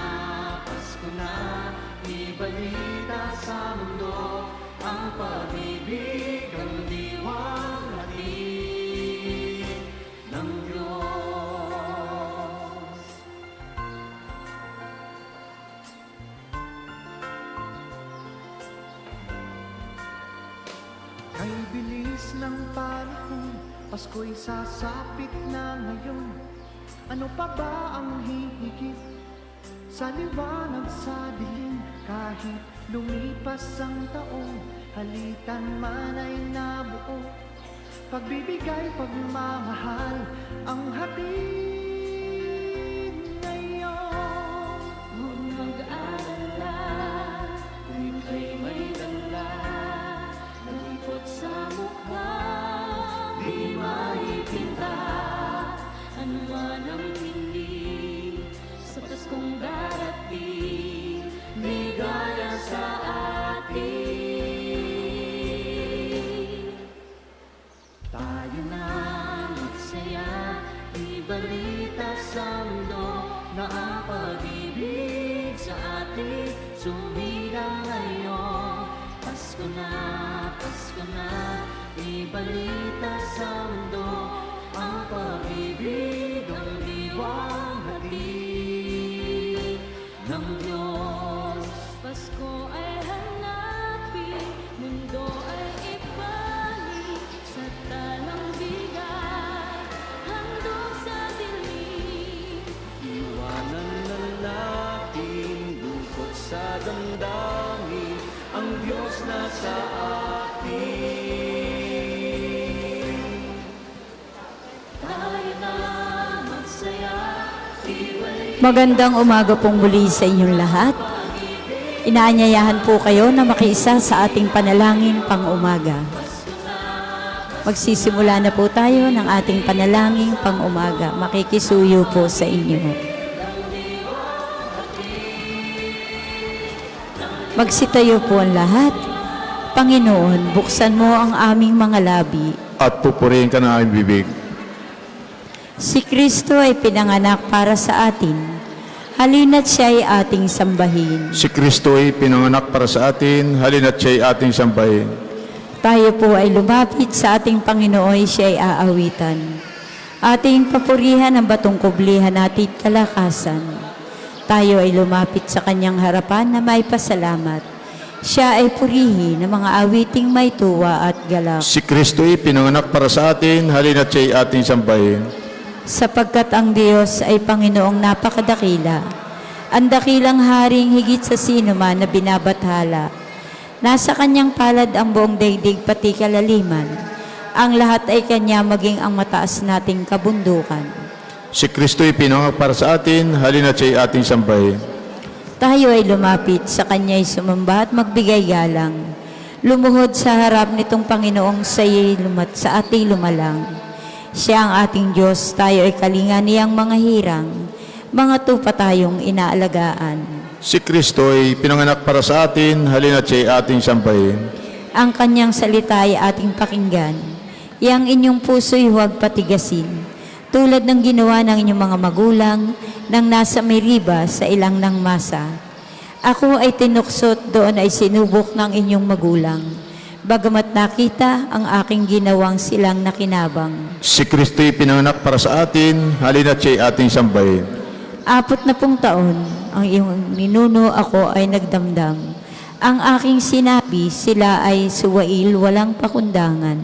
ibalita sa mundo ang pag-ibig, ang diwang hatid ng Diyos. Kay bilis ng panahon, Pasko'y sasapit na ngayon. Ano pa ba ang hihigit sa liwanag sa dilim? Kahit lumipas ang taon, halitan man ay nabuo. Pagbibigay, pagmamahal, ang hatid ngayon. Huwag mag-alala, Kung ika'y may dala, lungkot sa mukha, di maipinta. ano man ang hindi sa Paskong darating, Ligaya sa atin. Tayo na magsaya, ibalita sa mundo na ang pag-ibig sa atin sumira ngayon. Pasko na, ibalita sa mundo ang pag-ibig, ang diwang hatid ng Diyos. Pasko ay hanapin, mundo ay ibalik sa talang bigay. na sa atin. Tayo na magsaya, ibalik Magandang umaga pong muli sa inyong lahat. Inaanyayahan po kayo na makiisa sa ating panalangin pang-umaga. Magsisimula na po tayo ng ating panalangin pang-umaga. Makikisuyo po sa inyo. Magsitayo po ang lahat. Panginoon, buksan mo ang aming mga labi. At pupurihin ka na aming bibig. Si Kristo ay pinanganak para sa atin. Halina't siya ay ating sambahin. Si Kristo ay pinanganak para sa atin, halina't siya'y ating sambahin. Tayo po ay lumapit sa ating Panginoon, siya ay aawitan. Ating papurihan ang batong kublihan natin kalakasan. Tayo ay lumapit sa kanyang harapan na may pasalamat. Siya ay purihin ng mga awiting may tuwa at galak. Si Kristo ay pinanganak para sa atin, halina't siya'y ating sambahin. Sapagkat ang Diyos ay Panginoong napakadakila, ang dakilang haring higit sa sino man na binabathala. Nasa kanyang palad ang buong daigdig pati kalaliman. Ang lahat ay kanya maging ang mataas nating kabundukan. Si Kristo ay pinanganak para sa atin, halina't siya'y ating sambahin. Tayo ay lumapit sa kanya'y sumamba at magbigay galang. Lumuhod sa harap nitong Panginoong sa ating lumalang. Siya ang ating Diyos, tayo ay kalinga niyang mga hirang, mga tupa tayong inaalagaan. Si Kristo ay pinanganak para sa atin, halina't siya'y ating sambahin. Ang kanyang salita ay ating pakinggan. Iyang inyong puso'y huwag patigasin, tulad ng ginawa ng inyong mga magulang nang nasa Meriba sa ilang ng masa. Ako ay tinuksot, doon ay sinubok ng inyong magulang. Bagamat nakita ang aking ginawang silang nakinabang. Si Kristo ay pinanganak para sa atin, halina't siya'y ating sambahin. 40 taon ang iyong ninuno, ako ay nagdamdam. Ang aking sinabi, sila ay suwail walang pakundangan.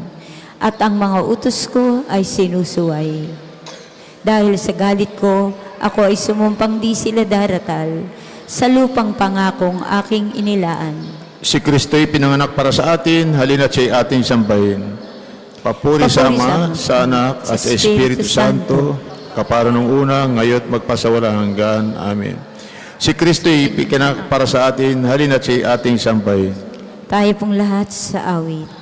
At ang mga utos ko ay sinusuway. Dahil sa galit ko, ako ay sumumpang di sila daratal sa lupang pangakong aking inilaan. Si Kristo ay pinanganak para sa atin, halina't siya'y ating sambahin. Papuri sa Ama, sa Anak, at sa Espiritu Santo, kapara nung una, ngayon magpasawalang hanggan. Amen. Si Kristo ay pinanganak para sa atin, halina't siya'y ating sambahin. Tayo pong lahat sa awit.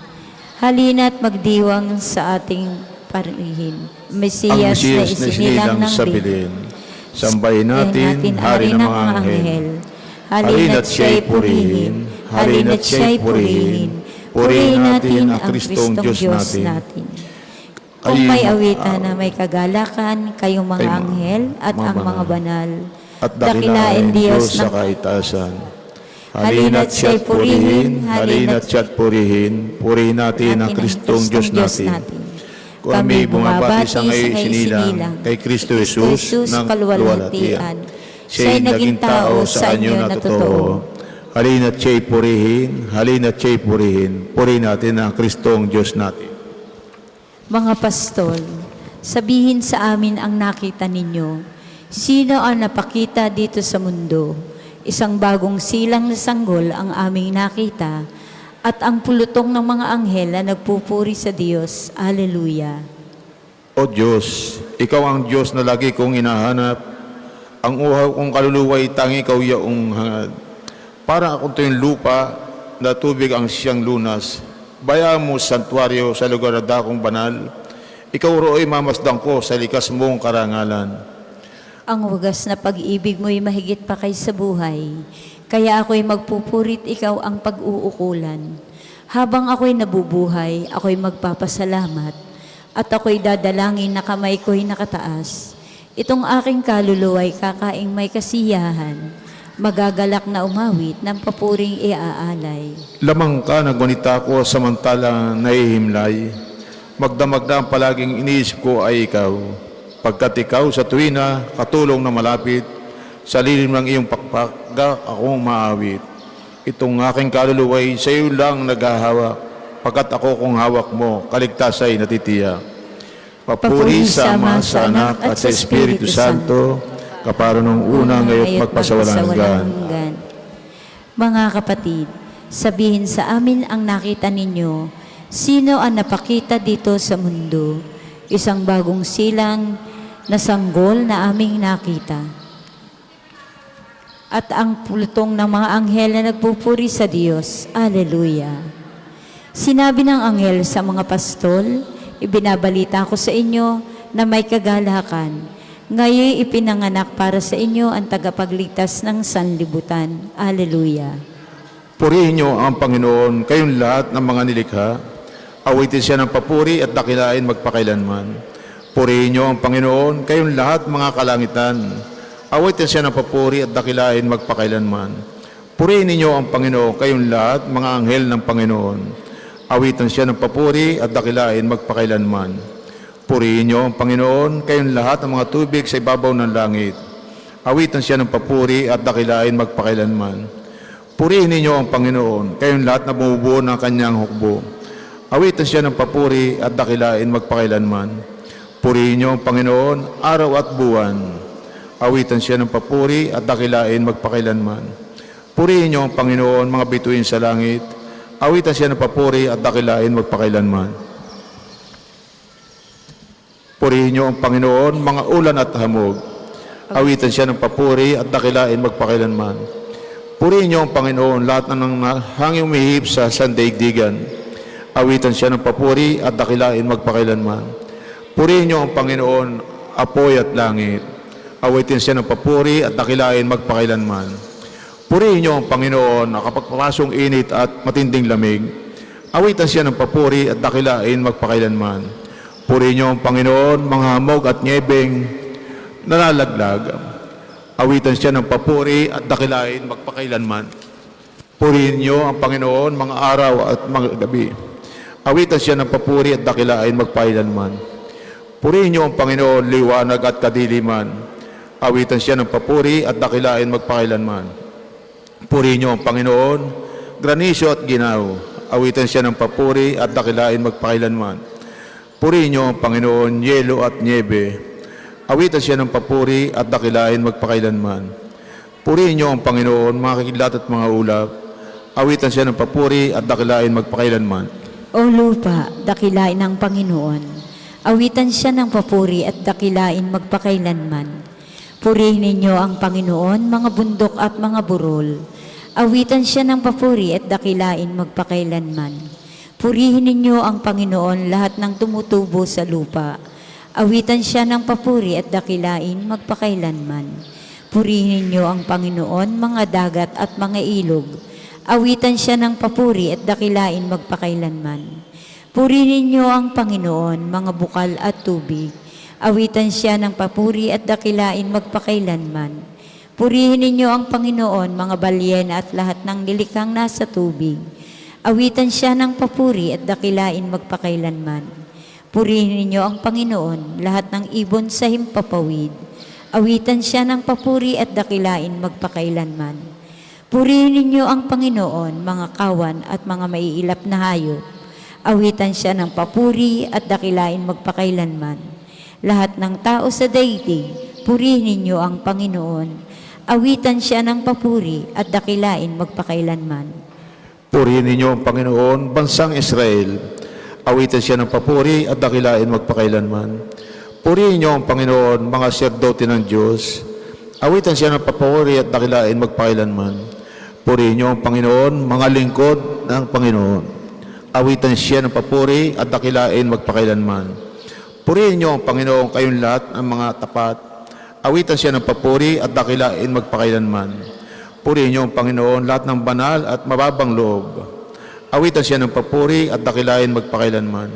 Halina't magdiwang sa ating parihin. Ang Mesiyas na isinilang ng sa Biblia. bilin. Sambahin natin, Hari ng mga anghel. Halina't siya'y purihin. Halina't siya'y purihin. Purihin natin ang Kristong Diyos natin. Kung may awitan na may kagalakan, kayong mga anghel at ang mga banal, at dakilain Diyos sa ng kaitasan. Halina't siya'y purihin, halina't siya'y purihin, purihin natin ang Kristong Diyos natin. Kami bumabati sa ngayon sinilang kay Kristo Jesus ng kaluwalhatian. Siya'y naging tao sa anyo na totoo. Halina't siya'y purihin, halina't siya'y purihin, purihin natin ang Kristong Diyos natin. Mga pastol, sabihin sa amin ang nakita ninyo. Sino ang napakita dito sa mundo? Isang bagong silang na sanggol ang aming nakita at ang pulutong ng mga anghel na nagpupuri sa Diyos. Alleluia. O Diyos, Ikaw ang Diyos na lagi kong hinahanap. Ang uhaw kong kaluluwa'y tangi ikaw yaong hangad. Para akong tuyong lupa na tubig ang siyang lunas. Bayaan mo santuaryo sa lugar na dakong banal. Ikaw ro'y mamasdang ko sa likas mong karangalan. Ang wagas na pag-ibig mo'y mahigit pa kay sa buhay. Kaya ako'y magpupurit, ikaw ang pag-uukulan. Habang ako'y nabubuhay, ako'y magpapasalamat. At ako'y dadalangin na kamay ko'y nakataas. Itong aking kaluluwa'y kakaing may kasiyahan. Magagalak na umawit ng papuring iaalay. Lamang ka naggunita ko samantalang nahihimlay. Magdamagda ang palaging iniisip ko ay ikaw. Pagkat ikaw sa tuwina, katulong na malapit, sa lilim ng iyong pakpaka akong maawit. Itong aking kaluluwa'y sa iyo lang naghahawak, pagkat ako kung hawak mo, kaligtas ay natitiyak. Papuri sa Ama, sa Anak, at sa Espiritu Santo, kapara nung una ngayon magpasawalang hanggan. Mga kapatid, Sabihin sa amin ang nakita ninyo, sino ang napakita dito sa mundo? Isang bagong silang na sanggol na aming nakita. At ang pulutong ng mga anghel na nagpupuri sa Diyos. Alleluia. Sinabi ng anghel sa mga pastol, ibinabalita ko sa inyo na may kagalakan. Ngayon ipinanganak para sa inyo ang tagapagligtas ng sanlibutan. Alleluia. Purihin niyo ang Panginoon, kayong lahat ng mga nilikha. Awitin siya ng papuri at dakilain magpakailanman. Purihin niyo ang Panginoon, kayong lahat mga kalangitan. Awitin siya ng papuri at dakilain magpakailanman. Purihin ninyo ang Panginoon, kayong lahat mga anghel ng Panginoon. Awitin siya ng papuri at dakilain magpakailanman. Purihin niyo ang Panginoon, kayong lahat ng mga tubig sa ibabaw ng langit. Awitin siya ng papuri at dakilain magpakailanman. Purihin ninyo ang Panginoon, kayong lahat na bumubuo ng kanyang hukbo. Awitin siya ng papuri at dakilain magpakailanman. Purihin niyo ang Panginoon, araw at buwan. Awitin siya ng papuri at dakilain magpakailanman. Purihin niyo ang Panginoon, mga bituin sa langit. Awitin siya ng papuri at dakilain magpakailanman. Purihin niyo ang Panginoon, mga ulan at hamog. Awitin siya ng papuri at dakilain magpakailanman. Purihin niyo ang Panginoon, lahat ng hanging umihip sa sandaigdigan. Awitin siya ng papuri at dakilain magpakailanman. Purihin niyo ang Panginoon, apoy at langit. Awitin siya ng papuri at dakilain magpakailanman. Purihin niyo ang Panginoon, nakapagpapasong init at matinding lamig. Awitin siya ng papuri at dakilain magpakailanman. Purihin niyo ang Panginoon, mga hamog at nyebeng nalalaglag. Awitin siya ng papuri at dakilain magpakailanman. Purihin niyo ang Panginoon, mga araw at mga gabi. Awitin siya ng papuri at dakilain magpakailanman. Purihin niyo ang Panginoon, liwanag at kadiliman. Awitin siya ng papuri at dakilain magpakailanman. Purihin niyo ang Panginoon, graniso at ginaw. Awitin siya ng papuri at dakilain magpakailanman. Purihin niyo ang Panginoon, yelo at niebe. Awitin siya ng papuri at dakilain magpakailanman. Purihin niyo ang Panginoon, mga kidlat at mga ulap. Awitin siya ng papuri at dakilain magpakailanman. O lupa, dakilain ng Panginoon. Awitan siya ng papuri at dakilain magpakailanman. Purihin ninyo ang Panginoon, mga bundok at mga burol. Awitan siya ng papuri at dakilain magpakailanman. Purihin ninyo ang Panginoon, lahat ng tumutubo sa lupa. Awitan siya ng papuri at dakilain magpakailanman. Purihin ninyo ang Panginoon, mga dagat at mga ilog. Awitan siya ng papuri at dakilain magpakailanman. Purihin ninyo ang Panginoon, mga bukal at tubig. Awitan siya ng papuri at dakilain magpakailanman. Purihin ninyo ang Panginoon, mga balyena at lahat ng nilikhang nasa tubig. Awitan siya ng papuri at dakilain magpakailanman. Purihin ninyo ang Panginoon, lahat ng ibon sa himpapawid. Awitan siya ng papuri at dakilain magpakailanman. Purihin ninyo ang Panginoon, mga kawan at mga maiilap na hayop. Awitan siya ng papuri at dakilain magpakailanman. Lahat ng tao sa daigdig, purihin ninyo ang Panginoon. Awitan siya ng papuri at dakilain magpakailanman. Purihin ninyo ang Panginoon, bansang Israel. Awitin siya ng papuri at dakilain magpakailanman. Purihin niyo ang Panginoon, mga serdote ng Diyos. Awitin siya ng papuri at dakilain magpakailanman. Purihin niyo ang Panginoon, mga lingkod ng Panginoon. Awitin siya ng papuri at dakilain magpakailanman. Purihin niyo ang Panginoon, kayong lahat ng mga tapat. Awitin siya ng papuri at dakilain magpakailanman. Purihin niyo ang Panginoon, lahat ng banal at mababang loob. Awitan siya ng papuri at dakilain magpakailanman.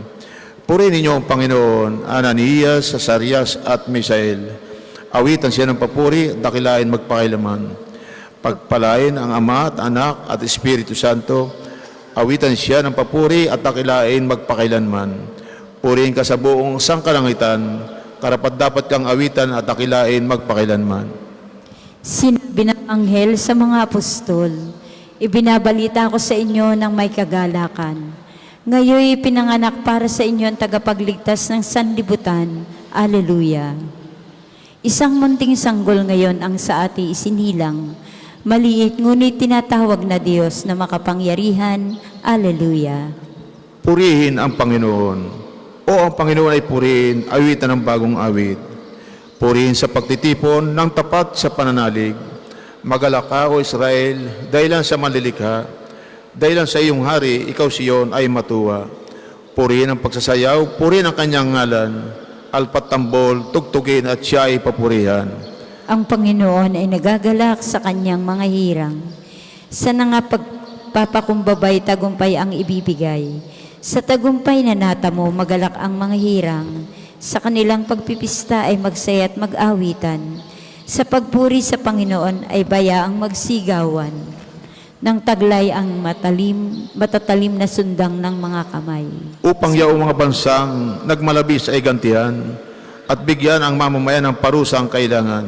Purihin ninyo ang Panginoon, Ananias, Sasarias at Misael. Awitan siya ng papuri at dakilain magpakailanman. Pagpalain ang Ama at Anak at Espiritu Santo. Awitan siya ng papuri at dakilain magpakailanman. Purihin ka sa buong sangkalangitan, karapat-dapat kang awitan at dakilain magpakailanman. Sinabi ng anghel sa mga apostol, ibinabalita ko sa inyo ng may kagalakan. Ngayon pinanganak para sa inyo ang tagapagligtas ng sanlibutan. Alleluia. Isang munting sanggol ngayon ang sa ati isinilang. Maliit ngunit tinatawag na Diyos na makapangyarihan. Alleluia. Purihin ang Panginoon. O ang Panginoon ay purihin, awitan ng bagong awit. Purihin sa pagtitipon ng tapat sa pananalig. Magalak ka, O Israel, dahilan sa manlilikha. Dahilan sa iyong hari, ikaw Siyon ay matuwa. Purihin ang pagsasayaw, purihin ang kanyang ngalan. Alpat tambol, tugtugin at siya ay papurihan. Ang Panginoon ay nagagalak sa kanyang mga hirang. Sa pagpapakumbabay tagumpay ang ibibigay. Sa tagumpay na natamo magalak ang mga hirang. Sa kanilang pagpipista ay magsaya at mag-awitan. Sa pagpuri sa Panginoon ay bayaang magsigawan. Nang taglay ang matatalim na sundang ng mga kamay. Upang yaong mga bansang nagmalabis ay gantihan at bigyan ang mamamayan ng parusang kailangan.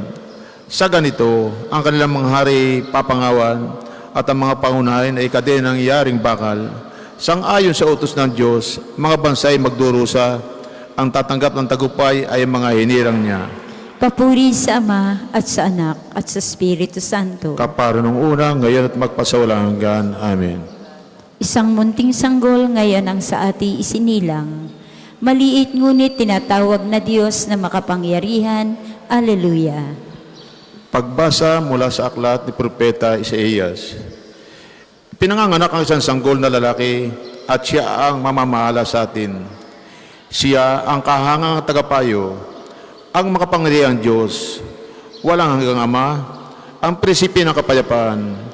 Sa ganito, ang kanilang mga hari papangawan at ang mga pangunahin ay kadenang yaring bakal. Sang-ayon sa utos ng Diyos, mga bansa ay magdurusa, ang tatanggap ng tagumpay ay mga hinirang niya. Papuri sa Ama at sa Anak at sa Espiritu Santo. Kaparo nung una, ngayon at magpasawalang hanggan. Amen. Isang munting sanggol ngayon ang sa ati isinilang. Maliit ngunit tinatawag na Diyos na makapangyarihan. Alleluia. Pagbasa mula sa aklat ni Propeta Isaías. Pinanganganak ang isang sanggol na lalaki at siya ang mamamahala sa atin. Siya ang kahangang tagapayo, ang makapangyarihang Diyos, walang hanggang Ama, ang prinsipe ng kapayapaan.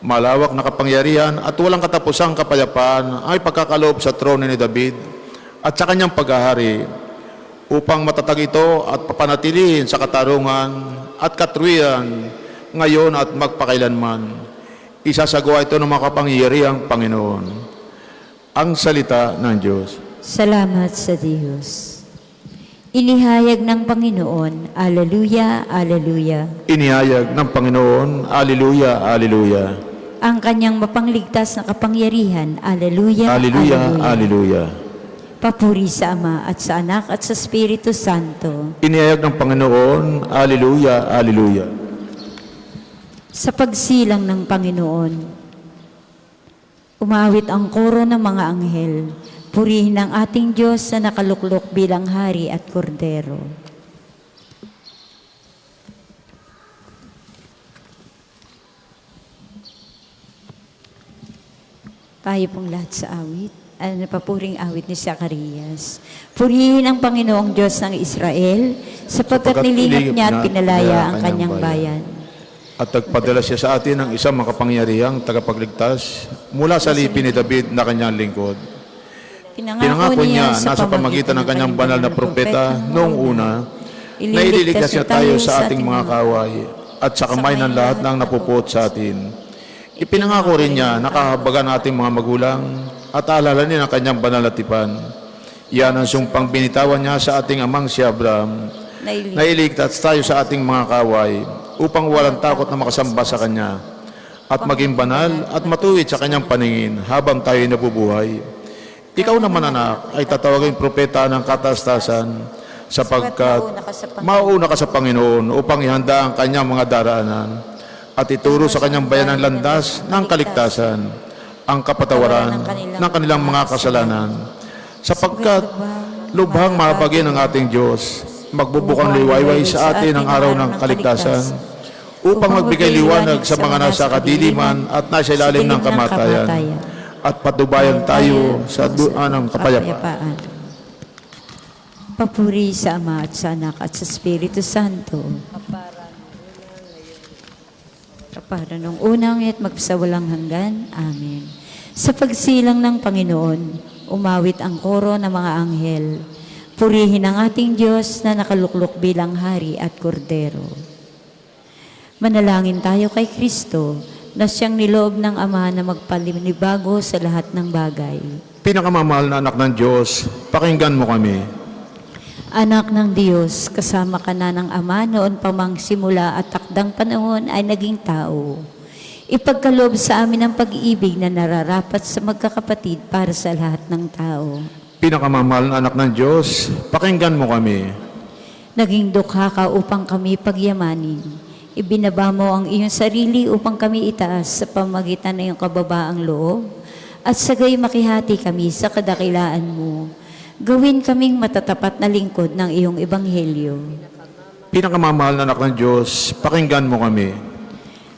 Malawak na kapangyarihan at walang katapusang kapayapaan ay pagkakaloob sa trono ni David at sa kanyang paghahari, upang matatag ito at papanatilihin sa katarungan at katwiran ngayon at magpakailanman. Isasagawa ito ng makapangyarihang Panginoon. Ang salita ng Diyos. Salamat sa Diyos. Inihayag ng Panginoon. Alleluia, alleluia. Inihayag ng Panginoon. Alleluia, alleluia. Ang kanyang mapangligtas na kapangyarihan. Alleluia, Alleluia, alleluia. alleluia. Papuri sa Ama at sa Anak at sa Espiritu Santo. Inihayag ng Panginoon. Alleluia, alleluia. Sa pagsilang ng Panginoon, umawit ang koro ng mga anghel. Purihin ang ating Diyos na nakaluklok bilang hari at kordero. Tayo pong lahat sa awit. Napapuring awit ni Zacarias. Purihin ang Panginoong Diyos ng Israel, sapagkat nilingap niya at pinalaya ang kanyang bayan. At nagpadala siya sa atin ng isang makapangyarihang tagapagligtas mula sa lipin ni David na kanyang lingkod. Pinangako niya nasa pamagitan ng kanyang banal na propeta noong una na ililigtas niya tayo sa ating mga kaway at sa kamay ng lahat ng napupuot sa atin. Ipinangako rin niya nakahabagan ating mga magulang at alalanin ang kanyang banal na tipan. Yan ang sumpang binitawan niya sa ating amang si Abraham na iligtas tayo sa ating mga kaway upang walang takot na makasamba sa kanya at maging banal at matuwid sa kanyang paningin habang tayo nabubuhay. Ikaw naman, anak, ay tatawagin propeta ng katastasan sapagkat mauna ka sa Panginoon upang ihanda ang kanyang mga daraanan at ituro sa kanyang bayan ang landas ng kaligtasan, ang kapatawaran ng kanilang mga kasalanan. Sapagkat lubhang mahabagin ng ating Diyos, magbubukang liwayway sa atin ang araw ng kaligtasan upang magbigay liwanag sa mga nasa kadiliman at nasa ilalim ng kamatayan at patubayan tayo sa duaan ng kapayapaan. Papuri sa Ama at sa Anak at sa Espiritu Santo. Kapara nung unang at magpasawalang hanggan. Amen. Sa pagsilang ng Panginoon, umawit ang koro ng mga anghel. Purihin ang ating Diyos na nakaluklok bilang hari at kordero. Manalangin tayo kay Kristo na siyang niloob ng Ama na magpalinibago sa lahat ng bagay. Pinakamamahal na anak ng Diyos, pakinggan mo kami. Anak ng Diyos, kasama ka na ng Ama noon pa mang simula at takdang panahon ay naging tao. Ipagkaloob sa amin ang pag-ibig na nararapat sa magkakapatid para sa lahat ng tao. Pinakamamahal na anak ng Diyos, pakinggan mo kami. Naging dukha ka upang kami pagyamanin. Ibinaba mo ang iyong sarili upang kami itaas sa pamagitan ng iyong kababaang loob at sagay makihati kami sa kadakilaan mo. Gawin kaming matatapat na lingkod ng iyong ebanghelyo. Pinakamamahal na anak ng Diyos, pakinggan mo kami.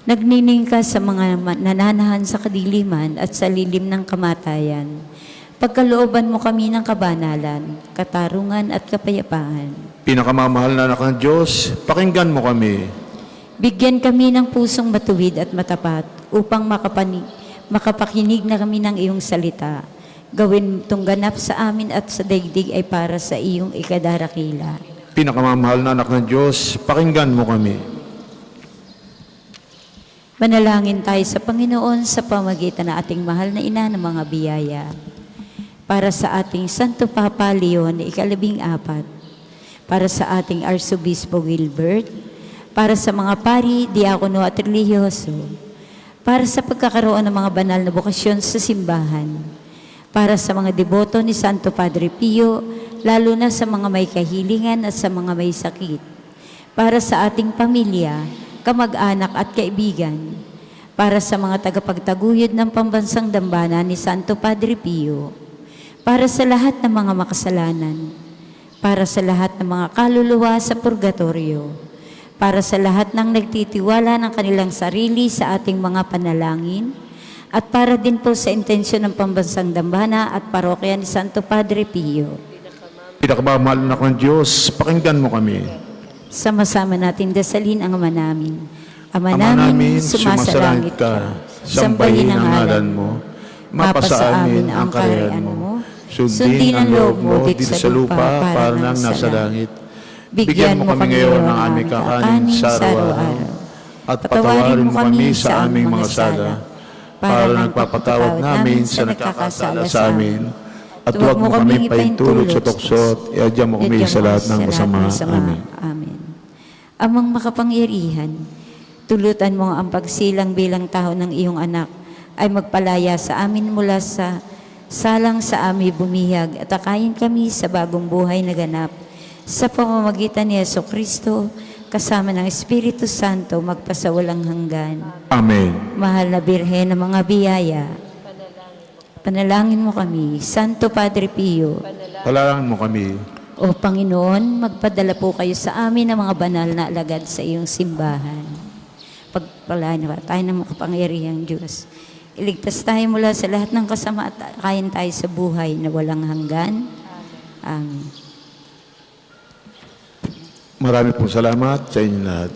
Nagnining ka sa mga nananahan sa kadiliman at sa lilim ng kamatayan. Pagkalooban mo kami ng kabanalan, katarungan at kapayapaan. Pinakamamahal na anak ng Diyos, pakinggan mo kami. Bigyan kami ng pusong matuwid at matapat upang makapakinig na kami ng iyong salita. Gawin itong ganap sa amin at sa daigdig ay para sa iyong ikadarakila. Pinakamamahal na anak ng Diyos, pakinggan mo kami. Manalangin tayo sa Panginoon sa pamagitan ng ating mahal na ina ng mga biyaya. Para sa ating Santo Papa Leon, ika-14. Para sa ating Arsobispo Wilbert. Para sa mga pari, diakono at relihiyoso. Para sa pagkakaroon ng mga banal na bokasyon sa simbahan. Para sa mga deboto ni Santo Padre Pio, lalo na sa mga may kahilingan at sa mga may sakit. Para sa ating pamilya, kamag-anak at kaibigan. Para sa mga tagapagtaguyod ng pambansang dambana ni Santo Padre Pio. Para sa lahat ng mga makasalanan. Para sa lahat ng mga kaluluwa sa purgatorio. Para sa lahat ng nagtitiwala ng kanilang sarili sa ating mga panalangin, at para din po sa intensyon ng pambansang dambana at parokya ni Santo Padre Pio. Pinakamamahal na anak ng Diyos, pakinggan mo kami. Sama-sama natin dasalin ang Ama namin. Ama Ama namin, sumasalangit ka. Sambahin ang ngalan mo. Mapasa amin ang karayaan mo. Sundin ang loob mo dito sa lupa para nang nasa langit. Bigyan mo kami ngayon ng aming kakanin sa araw-araw. At patawarin mo kami sa aming mga sala, para nagpapatawad namin sa nakakasala sa amin. At huwag mo kami paintulot sa tukso, iadya mo kami sa lahat ng masama. Amen. Amen. Amang makapangyarihan, tulutan mo ang pagsilang bilang tao ng iyong anak ay magpalaya sa amin mula sa salang sa amin bumihag at akayin kami sa bagong buhay na ganap. Sa pamamagitan ni Jesucristo, kasama ng Espiritu Santo, magpasawalang hanggan. Amen. Mahal na Birhen ng mga biyaya, panalangin mo kami. Santo Padre Pio, Palalangin mo kami. o Panginoon, magpadala po kayo sa amin ng mga banal na alagad sa iyong simbahan. Pagpalain na tayo ng makapangyarihang Diyos. Iligtas tayo mula sa lahat ng kasama at kain tayo sa buhay na walang hanggan. Amen. Marami pong salamat sa inyo lahat.